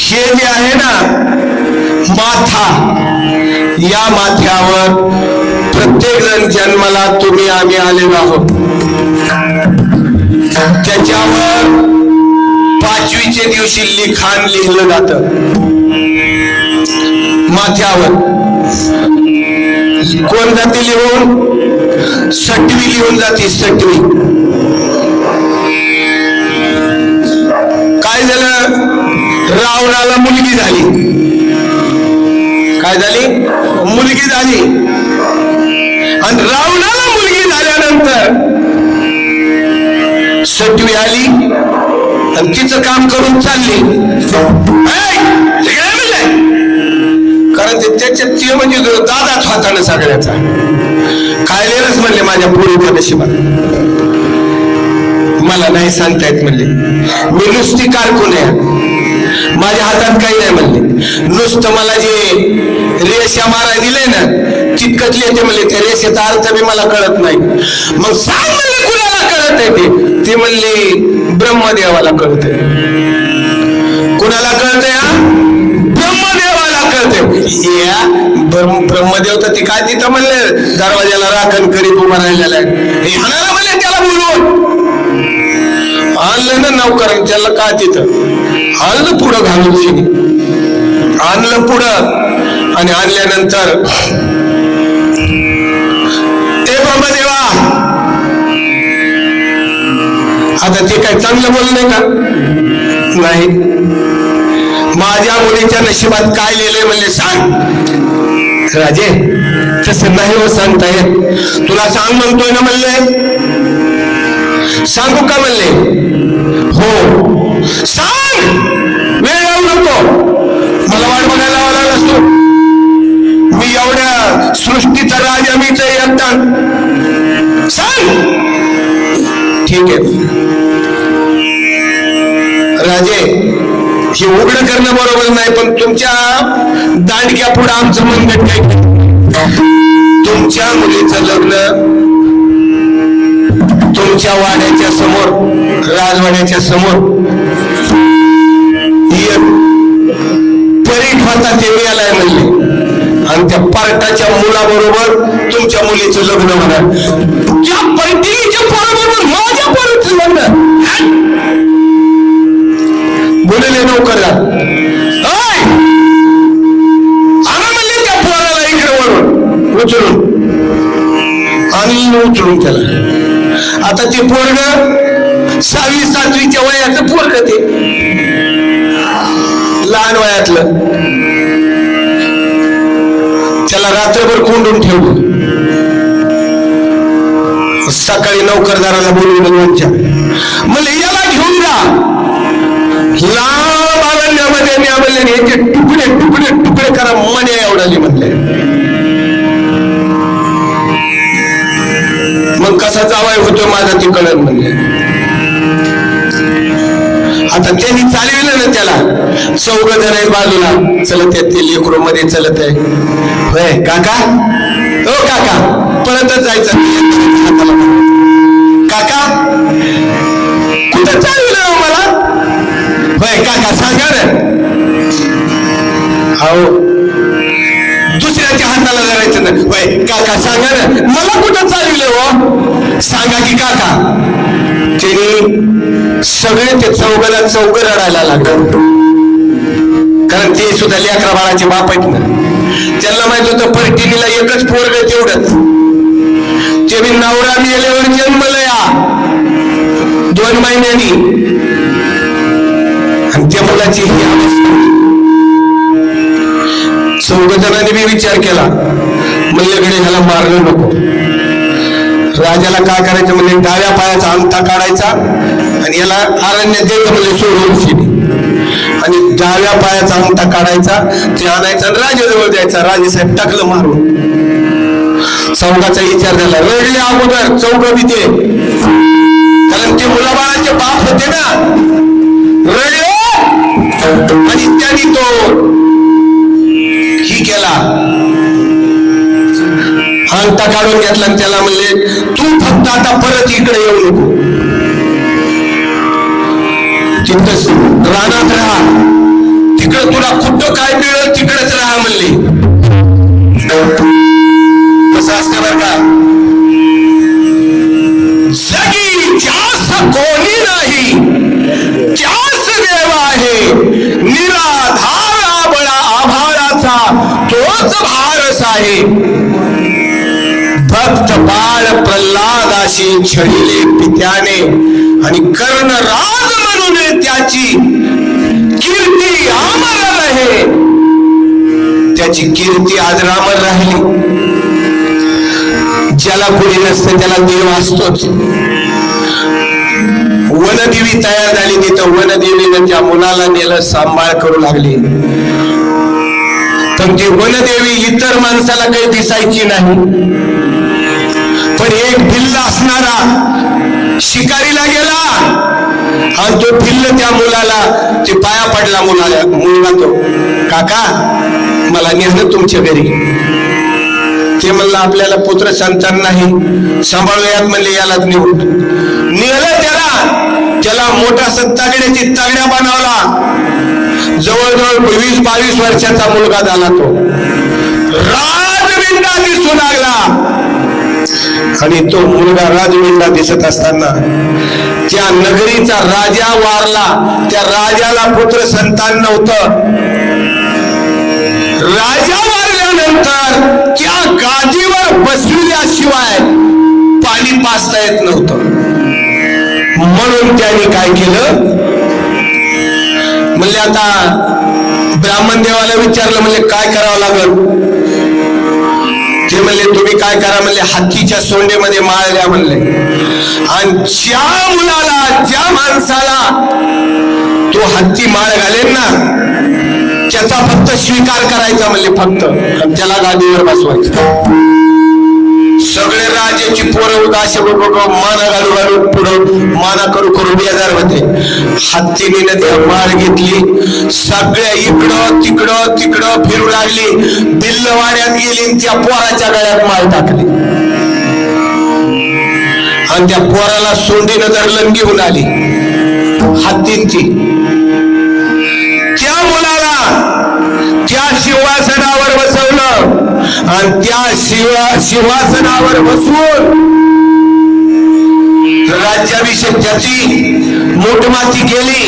हे जे आहे ना माथा, या माथ्यावर प्रत्येक जण जन्माला तुम्ही आम्ही आलेलो आहोत. त्याच्यावर 5वीच्या दिवशी लिखाण लिहिलं जातं. माथ्यावर कोण जाते लिहून? 6वी लिहून जाते. 6वी काय झालं? रावणाला मुलगी झाली. काय झाली? मुलगी झाली. आणि रावणाला मुलगी झाल्यानंतर 6वी आली आणि तिचं काम करून चालली. कारण त्याच्यात ते म्हणजे दादाच होता ना सगळ्याचा. खायलेलंच म्हणले माझ्या पोरीच्या नशिबात. मला नाही सांगता येत म्हणले. मी नुसती कारकून आहे, माझ्या हातात काही नाही म्हणले. नुसतं मला जे रेषा मारा दिले ना तितकंच येते म्हणले. त्या रेषेचा अर्थ बी मला कळत नाही. मग सांग म्हणले कुणाला कळत आहे ते म्हणले ब्रह्मदेवाला कळतंय. कुणाला कळतंय? ब्रह्मदेवाला कळतंय. या ब्रह्मदेव तर ती काय तिथं म्हणले दरवाजाला राखण करीत उभा राहिलेला आहे. हाणाला म्हणले त्याला बोलवून आणलं ना नौकर. त्याला काय तिथं आणलं पुढं घालून आणलं पुढं आणि आणल्यानंतर ते ब्रह्मदेवा आता ते काय चांगलं बोलले का? नाही. माझ्या मुलीच्या नशिबात काय लिहिलंय म्हणले सांग. राजे तसं नाही हो सांगता येत. तुला सांग म्हणतोय ना म्हणले. सांगू का म्हणले? हो सांग. वेळ येऊ नको. मला वाट बघायला लावला नसतो. मी एवढ्या सृष्टीचा राजा मीच एकटा. सांग. ठीक आहे राजे, हे उघड करणं बरोबर नाही, पण तुमच्या दांडक्या पुढे आमचं मनगट काय? तुमच्या मुलीचं लग्न तुमच्या वाड्याच्या समोर, राजवाड्याच्या समोर परीट होता ते मिळालाय म्हणले आणि त्या पार्टाच्या मुलाबरोबर तुमच्या मुलीचं लग्न होणार. त्या पैठणीच्या बरोबर माझ्या पोरीचं लग्न. बोलले नोकरला आम्ही म्हणले त्या पोराला इकडे वळून उचलून आणि उचलून त्याला. आता ते पोरग 6वी 7वीच्या वयाचं पोरग, ते लहान वयातलं. त्याला रात्रभर कोंडून ठेवलं. सकाळी नोकरदाराला बोलवलं वंच्या म्हणले याला घेऊन जा. लांब अरण्यामध्ये मी म्हणले याचे तुकडे तुकडे तुकडे करा मने एवढाली म्हणले. मग कसा जावाय होतो माझा ते कळण म्हणले. आता त्यांनी चालविलं ना त्याला. 4 जण आहेत बाजूला चलत आहेत. ते लेकरू मध्ये चलत आहे. होय काका, हो काका, परतच जायचं. काका कुठं चालविलं मला? होय काका सांगा ना. हो दुसऱ्याच्या हाताला धरायचं ना. होय काका सांगा ना मला कुठं चालविलं हो? सांगा की काका. त्यांनी सगळे ते चौघाला चौघ रडायला लागलं. कारण ते सुद्धा लेकरा बाळाचे बाप आहेत ना. त्यांना माहित होतं पैठणीला एकच पोरग तेवढंच. ते मी नवरा मेल्यावर जन्मलं या 2 महिन्यांनी. आणि त्या मुलाची ही अवस्था. 4 जणांनी मी विचार केला म्हणल्याकडे ह्याला मारलं नको. राजाला काय करायचं म्हणजे डाव्या पायाचा अंगठा काढायचा आणि याला अरण्यात द्यायचं म्हणजे सोडून. आणि डाव्या पायाचा अंगठा काढायचा, ते आणायचा आणि राजाजवळ द्यायचा. राजेसाहेब टाकलं मारून. चौघाचा विचार झाला. रडले अगोदर 4 भीते. कारण ते जे मुलाबाळाचे बाप होते ना, रडले आणि त्यांनी तो ही केला, अंगठा काढून घेतला आणि त्याला म्हणले तू फक्त आता परत इकडे येऊ नको, तिथंच रानात राहा, तिकडं तुला कुठं काय मिळेल तिकडेच राहा म्हणले. कसं असतं बरं का, जगी ज्यास कोणी नाही त्यास देव आहे, निराधार आबळा आभाळाचा तोच भारस आहे. भक्त बाळ प्रल्हादाशी छळिले पित्याने आणि कर्णराज म्हणून त्याची कीर्ती अमर रहे. त्याची कीर्ती अजरामर राहिली. ज्याला कोणी नसतं त्याला देव असतोच. वनदेवी तयार झाली, तिथं वनदेवीनं त्या मुलाला नेलं, सांभाळ करू लागली. पण ती वनदेवी इतर माणसाला काही दिसायची नाही, पण एक भिल्ल असणारा शिकारीला गेला आणि तो भिल्ल त्या मुलाला ते पाया पडला. मुलगा तो, काका मला नेलं तुमच्या घरी. ते म्हणलं आपल्याला पुत्र संतान नाही, सांभाळूयात म्हणले, यालाच निघून नेलं त्याला मोठा तगड्याची तगड्या बनवला. जवळजवळ 20-22 वर्षाचा मुलगा झाला. तो राजविंडा दिसू लागला आणि तो मुलगा राजविंडा दिसत असताना त्या नगरीचा राजा वारला. त्या राजाला पुत्र संतान नव्हतं. राजा वारल्यानंतर त्या गादीवर बसविल्याशिवाय पाणी पाजता येत नव्हतं. म्हणून त्यांनी काय केलं, म्हणले आता ब्राह्मण देवाला विचारलं, म्हणले काय करावं लागल. ते म्हणले तुम्ही काय करा म्हणले, हत्तीच्या सोंडेमध्ये माळ द्या म्हणले, आणि ज्या मुलाला ज्या माणसाला तो हत्ती माळ घालेल ना त्याचा फक्त स्वीकार करायचा म्हणले, फक्त, आणि त्याला गादीवर बसवायचं. सगळे राजाची पोरं असे माना घालू घालू पुढं माना करू करू बेजार होते. हत्तीने त्या माळ घेतली, सगळ्या इकडं तिकडं फिरू लागली. बिल्लवाड्यात गेली, त्या पोराच्या गळ्यात माळ टाकली आणि त्या पोराला सोंडीनं धरलं घेऊन आली हत्तींची. त्या मुलाला त्या सिंहासनावर बसवलं आणि त्या सिंहासनावर बसवून राज्याभिषेक त्याची मोठमाती केली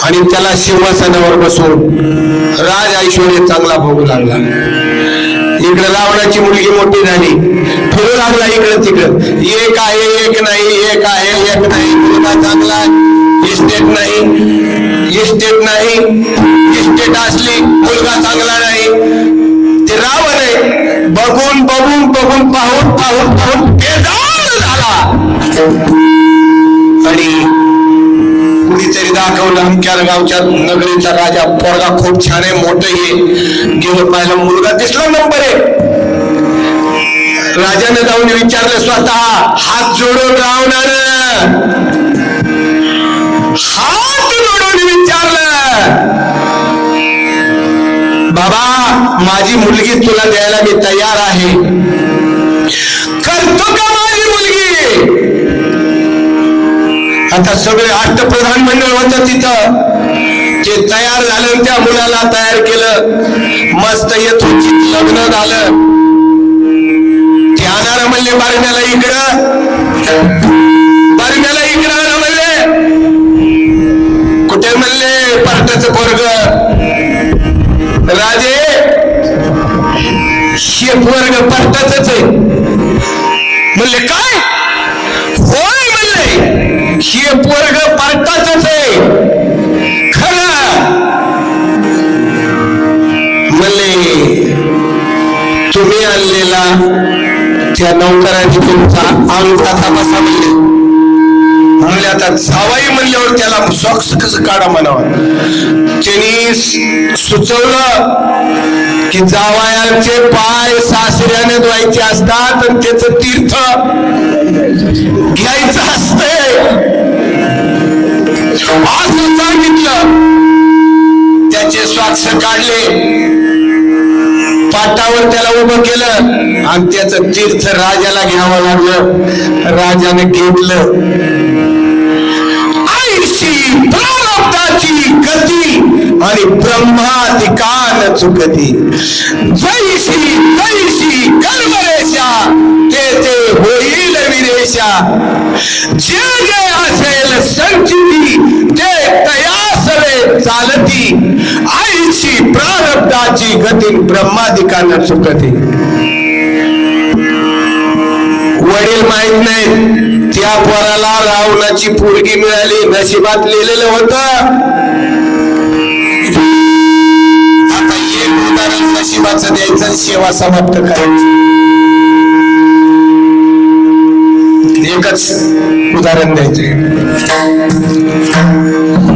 आणि त्याला सिंहासनावर बसवून राज ऐश्वर्य चांगला भोगू लागला. इकडे रावणाची मुलगी मोठी झाली, फिरू लागला इकडं तिकडं, एक आहे एक नाही, एक आहे एक नाही, मुलगा चांगला, इस्टेट नाही, इस्टेट असली मुलगा चांगला नाही. ते रावण आहे, बघून पाहून बेजार झाला आणि कुणीतरी दाखवलं अमक्या गावच्या नगरीचा राजा, पोरगा खूप छान आहे, मोठं आहे. घेऊन पाहिलं, मुलगा दिसला नंबर आहे. राजाने जाऊन विचारलं स्वतः, हात जोडून रावणानं हात जोडून विचारलं, बाबा माझी मुलगी तुला द्यायला मी तयार आहे, करतो का माझी मुलगी. आता सगळे अष्टप्रधान मंडळ होतं तिथं, ते तयार झालं, त्या मुलाला तयार केलं, मस्त यथोचित लग्न झालं. ते आणणार म्हणले बारण्याला इकडं म्हणले, कुठे म्हणले पार्टाचं पोरग. राजे हे पोरग पार्टाच आहे म्हणले. काय होय म्हणले, हे पोरग पार्टाच आहे खरं म्हणले. तुम्ही आणलेला त्या नौकरांनी तुमचा अंगठा तपासा म्हणले. म्हणले आता जावाई म्हणल्यावर त्याला सॉक्स कसं काढा म्हणावं. त्यांनी सुचवलं की जावयांचे पाय सासऱ्याने धुवायचे असतात आणि त्याचं तीर्थ घ्यायचं असतंय असं सांगितलं. त्याचे सॉक्स काढले, पाटावर त्याला उभं केलं आणि त्याचं तीर्थ राजाला घ्यावं लागलं. राजाने घेतलं. आईशी प्रारब्धाची गती आणि ब्रह्माधिकान चुकती. जैशी तैशी कर्मरेषा ते ते होईल विरेषा. जे जे असेल संचिती ते तयासवे चालती. आईशी प्रारब्धाची गती ब्रह्माधिकान चुकती. वडील माहित नाही त्या पोराला रावणाची पोरगी मिळाली, नशिबात लिहिलेलं होतं. आता एक उदाहरण नशिबाचं द्यायचं, सेवा समाप्त करायची. एकच उदाहरण द्यायचंय.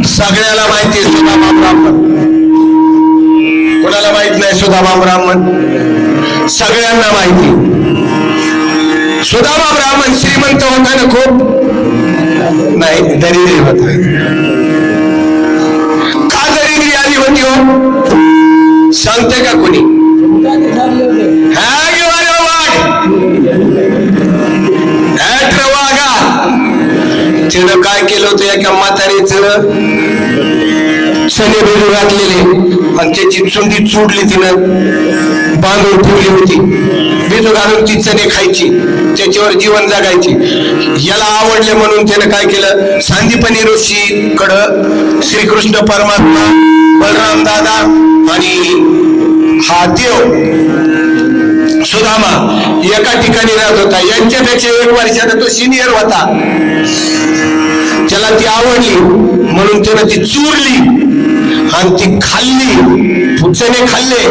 सगळ्याला माहिती सुदामा ब्राह्मण. कोणाला माहित नाही सुदामा ब्राह्मण? सगळ्यांना माहिती. सुदामा ब्राह्मण श्रीमंत होता ना खूप? नाही, दरिद्री होता. का दरिद्री आली होती हो? सांगते का कोणी? तिनं काय केलं होतं, एका म्हातारीचं चणे बेडू घातलेले आणि त्याची चुंडी चोडली, तिनं बांधून ठेवली होती. बिजू घालून ती चणे खायची, त्याच्यावर जीवन जगायची. याला आवडले म्हणून त्यानं काय केलं, सांदीपनी ऋषी कडं श्रीकृष्ण परमात्मा, बलराम दादा आणि हा देव सुदामा एका ठिकाणी राहत होता. यांच्यापेक्षा 1 वर्षाचा तो सिनियर होता. त्याला ती आवडली म्हणून त्यानं ती चुरली आणि ती खाल्ली. चणे खाल्ले.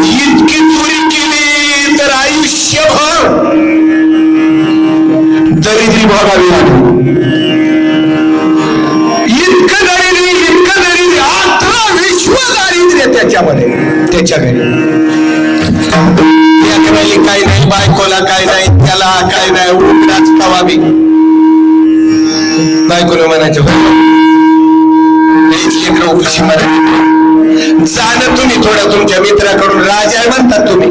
इतकी चोरी केली तर आयुष्यभर दरिद्री भोगावी लागली. इतकं दरिद्री 18 विश्व दारिद्र्य त्याच्यामध्ये, त्याच्या घरी. काही नाही, बायकोला काय नाही, त्याला काय नाही, उघडाच खावावी. बायकोला म्हणायचं उपाशी मारायची. जाणं तुम्ही थोडं तुमच्या मित्राकडून, राजा म्हणतात तुम्ही,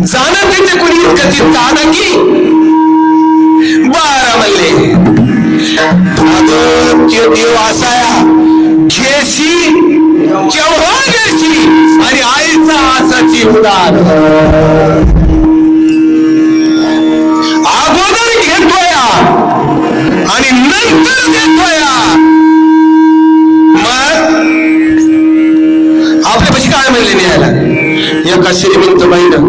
जाणं तिथे कोणी इतकं ती जाणं की 12 म्हणले. तो देव असाया घेशी केव्हा घेशी आणि आईचा असाची उदार. अगोदर घेतोया आणि नंतर देतोया. मग आपल्यापाशी काय म्हणले न्यायला? एका श्रीमंत बाईनं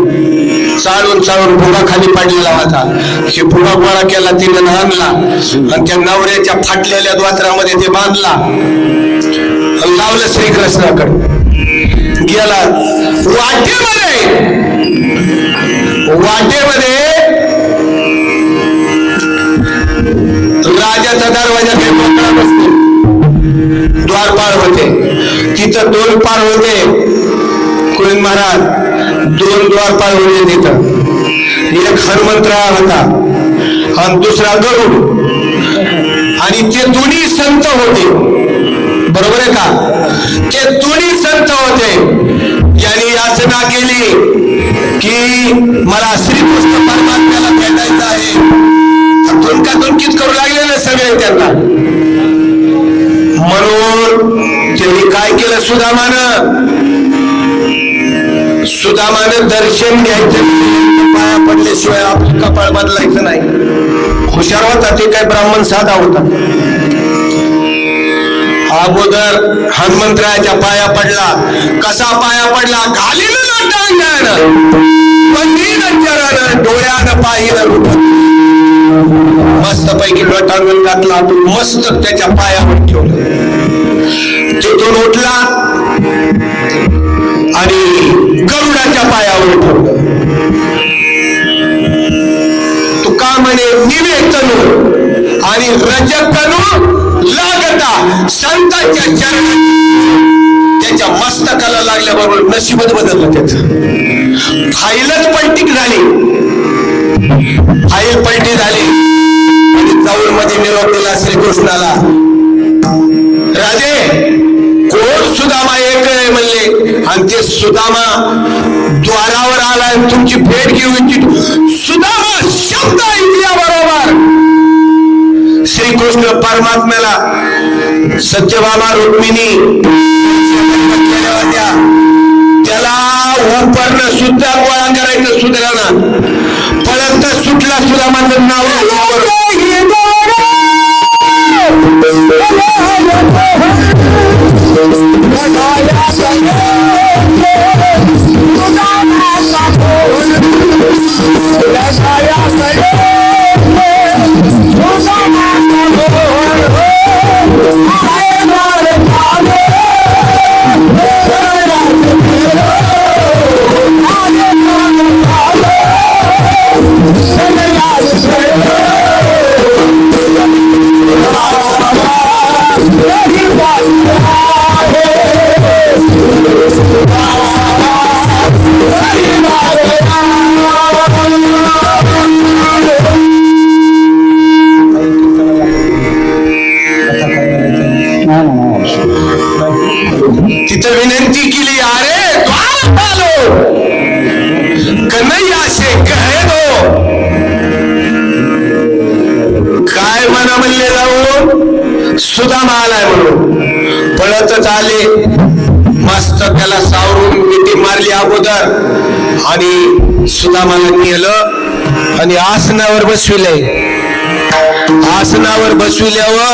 चालून भुगा खाली पाडलेला होता. हे भुगा गोळा केला, तिने आणला आणि त्या नवऱ्याच्या फाटलेल्या द्वात्रामध्ये ते बांधला, लावलं श्रीकृष्णाकडे. गेला वाटेमध्ये राजाचा दरवाजा काही मोकळा नसतो, द्वारपाळ होते. तिथं 2 पाळ होते. कुळीन महाराज 2 द्वारपाळ होते तिथं. एक हनुमंतराव होता आणि दुसरा गरुड. आणि ते दोन्ही संत होते, बरोबर आहे का? ते दोन्ही संत होते. यांनी याचना केली की मला श्रीकृष्ण परमात्म्याला भेटायचं आहे. तुमकीच करू लागले ना सगळे त्यांना. म्हणून त्यांनी काय केलं, सुदामानं दर्शन घ्यायचं, पाया पडल्याशिवाय आपलं कपाळ बदलायचं नाही. हुशार होता ते, काय ब्राह्मण साधा होता. अगोदर हनुमंतरायाच्या पाया पडला. कसा पाया पडला? घालीनं लोटांगण पंधीनं चरण डोळ्यानं पाहिलं. मस्त पैकी लोटांगण घातला, मस्त त्याच्या पायावर ठेवलं. तिथून उठला आणि गरुडाच्या पायावर ठेवलं. तू का म्हणे निवेतन आणि रजकणू लागता संतांच्या चरणात त्याच्या मस्तकाला लागल्याबरोबर नशीबच बदललं त्याचं. फाईलच पलटी झाली, फाईल पलटी झाली आणि जाऊन मध्ये निरोप दिला श्रीकृष्णाला. राजे कोण सुदामा एक आहे म्हणले आणि ते सुदामा द्वारावर आलाय तुमची भेट घेऊ इच्छितो. सुदामा शब्द ऐकल्या बरोबर श्रीकृष्ण परमात्म्याला सत्यभामा रुक्मिणी होत्या त्याला उपरणं सुद्धा गोळा करायचं सुधारणा परत सुटला सुदामाचं नाव तिथं विनंती केली. अरे द्वार आलो कन्हैया से कहे दो. काय म्हणा म्हणले जाऊन सुदामा आलाय म्हणून पळतच आले. मस्त त्याला सावरून मिठी मारली अगोदर आणि सुदामाला नेलं आणि आसनावर बसविलंय. आसनावर बसविल्यावर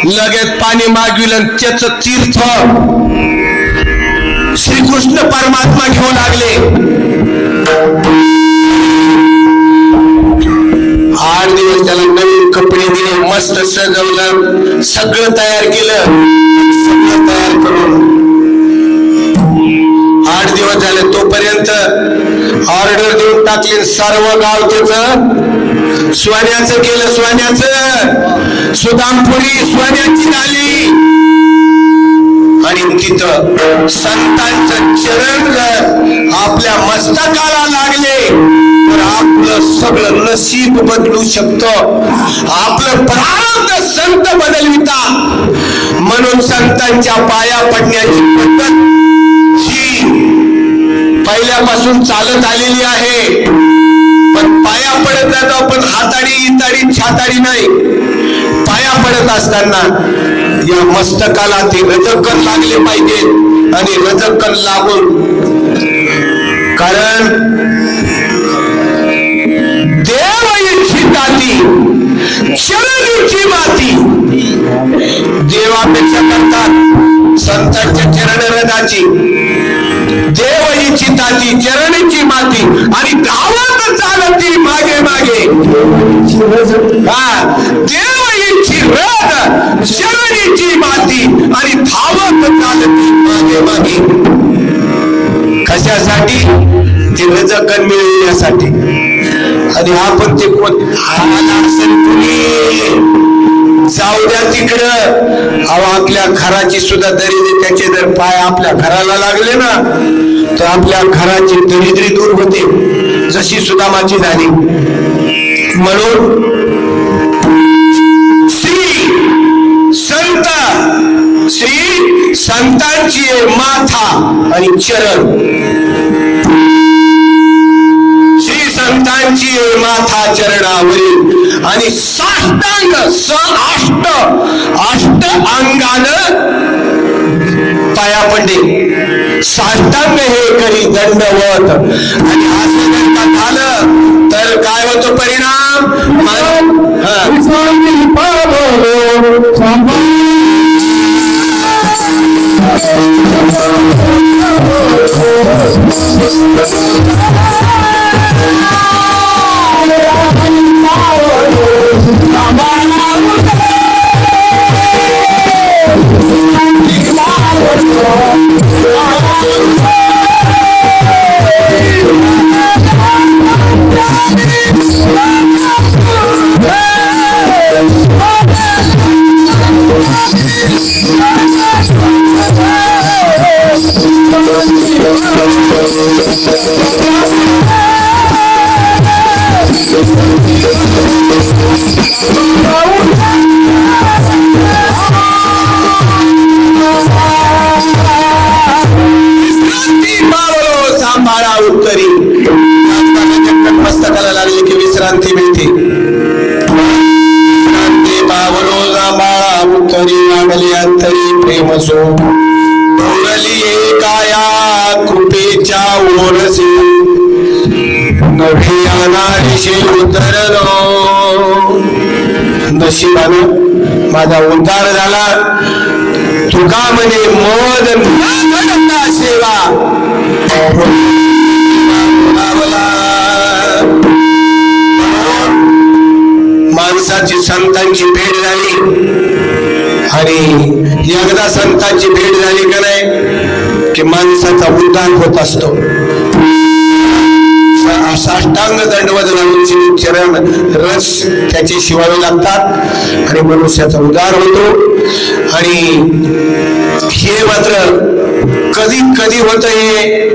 लगेच पाणी मागविलं. त्याच तीर्थ श्रीकृष्ण परमात्मा घेऊ लागले. 8 दिवस त्याला नवीन कपडे दिले, मस्त सजवलं, सगळं तयार केलं. सगळं तयार करून 8 दिवस झाले तोपर्यंत ऑर्डर देऊन टाकली. सर्व गाव त्याच सोन्याचं केलं. सोन्याचं सुदामपुरी सोन्याची झाली आणि तिथं संतांचं चरण जर आपल्या मस्तकाला लागले तर आपलं सगळं नशीब बदलू शकतं. आपलं प्रारब्ध संत बदलविता. म्हणून संतांच्या पाया पडण्याची पद्धत ही पहिल्यापासून चालत आलेली आहे. पण पाया पडत जातो आपण हाताडी इताडी छाताडी नाही. पाया पडत असताना या मस्तकाला ते रजकण लागले पाहिजे आणि रजकण लागून कारण देव इच्छिताती चरणीची माती. देवापेक्षा करतात संतांच्या चरणरथाची. देव इच्छिताची चरणीची माती आणि धावत चालती मागे मागे. देव इच्छी रथ चरणीची माती आणि धावत चालती मागे मागे. कशासाठी? ते रजकण मिळवण्यासाठी. आणि आपण ते कोण जाऊ द्या तिकडं. आपल्या घराची सुद्धा दरिद्री त्याचे जर पाय आपल्या घराला लागले ना तर आपल्या घराची दरिद्री दूर होते जशी सुदामाची झाली. म्हणून श्री संतांची माथा आणि चरण. श्री संतांची माथा चरणावरील आणि साष्टांग अष्ट अंगानं पाया पडले. साष्टांग हे करी दंडवत. आणि असं जर का झालं तर काय होतो परिणाम? Oh विश्रांती पावलो सांभाळा उत्तरी. मस्तकाला लागले की विश्रांती मिळते. विश्रांती पावलो सांभाळा उत्तरी, लागले अंतरी प्रेम सो डोंगली काया कृपेच्या ओरसी, नभी अनादिशी उतरलो. नशिबानं माझा उद्धार झाला. तुका म्हणे मोद न घडता सेवा बोलावला. माणसाची संतांची भेट झाली आणि एकदा संतांची भेट झाली का नाही की माणसाचा उद्धार होत असतो. साष्टांग दंडवत घालून चरण रस त्याचे शिवावे लागतात आणि मनुष्याचा उद्धार होतो. आणि हे मात्र कधी कधी होत हे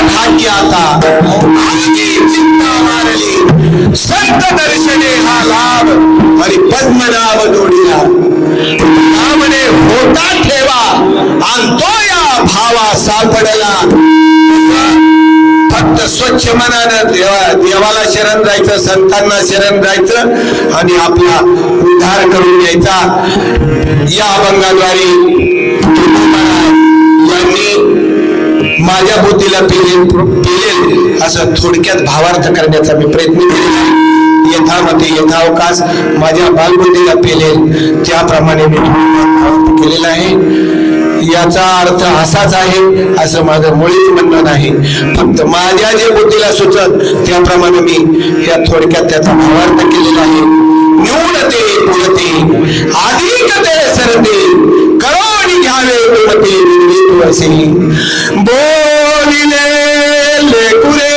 भाग्य. आता चिंता मारली संत दर्शने हा लाभ आणि पद्मनाभ जोडीला. म्हणे होता ठेवा आणि तो या भावा सापडला. फक्त स्वच्छ मनानं देवाला शरण जायचं, संतांना शरण जायचं आणि आपला उद्धार करून घ्यायचा. या अभंगाद्वारे यांनी माझ्या बुद्धीला पेलेल असं थोडक्यात भावार्थ करण्याचा मी प्रयत्न केलेला आहे. यथामते यथावकाश माझ्या बालबुद्धीला पेलेल त्याप्रमाणे मी भावार्थ केलेला आहे. याचा अर्थ असाच आहे असं माझं मुळीच म्हणणं नाही. फक्त माझ्या जे बुद्धीला सुचत त्याप्रमाणे मी या थोडक्यात त्याचा भावार्थ केलेला आहे. न्यूनते पुरते अधिकते सरते करोनी घ्यावे गुणते असे बोलिले लेकुरे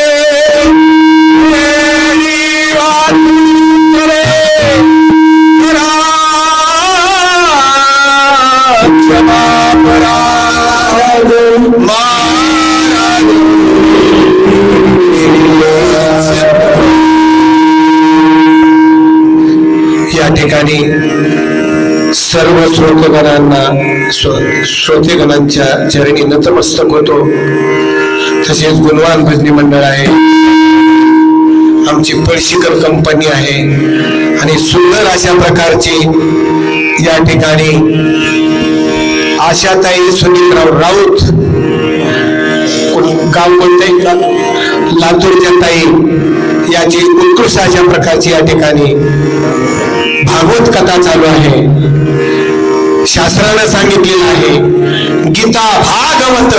या ठिकाणी सर्व श्रोतेगणांच्या चरणी नतमस्तक होतो. तसेच गुणवान भजनी मंडळ आहे, आमची पळशीकर कंपनी आहे आणि सुंदर अशा प्रकारची या ठिकाणी आशाताई सुनीलराव राऊत, गाव कोणते, लातूरच्या ताई, याची उत्कृष्ट अशा प्रकारची या ठिकाणी भागवत कथा चालू आहे. शास्त्रानं सांगितलेलं आहे गीता भागवत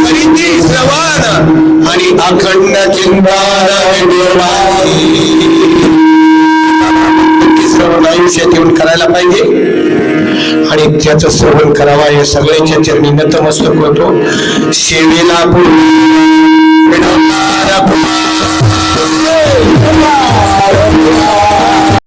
करीती श्रवण आणि अखंड चिंतन श्रवण आयुष्यात येऊन करायला पाहिजे आणि त्याचं श्रवण करावा. या सगळ्यांच्या चरणी नतमस्तक होतो. सेवेला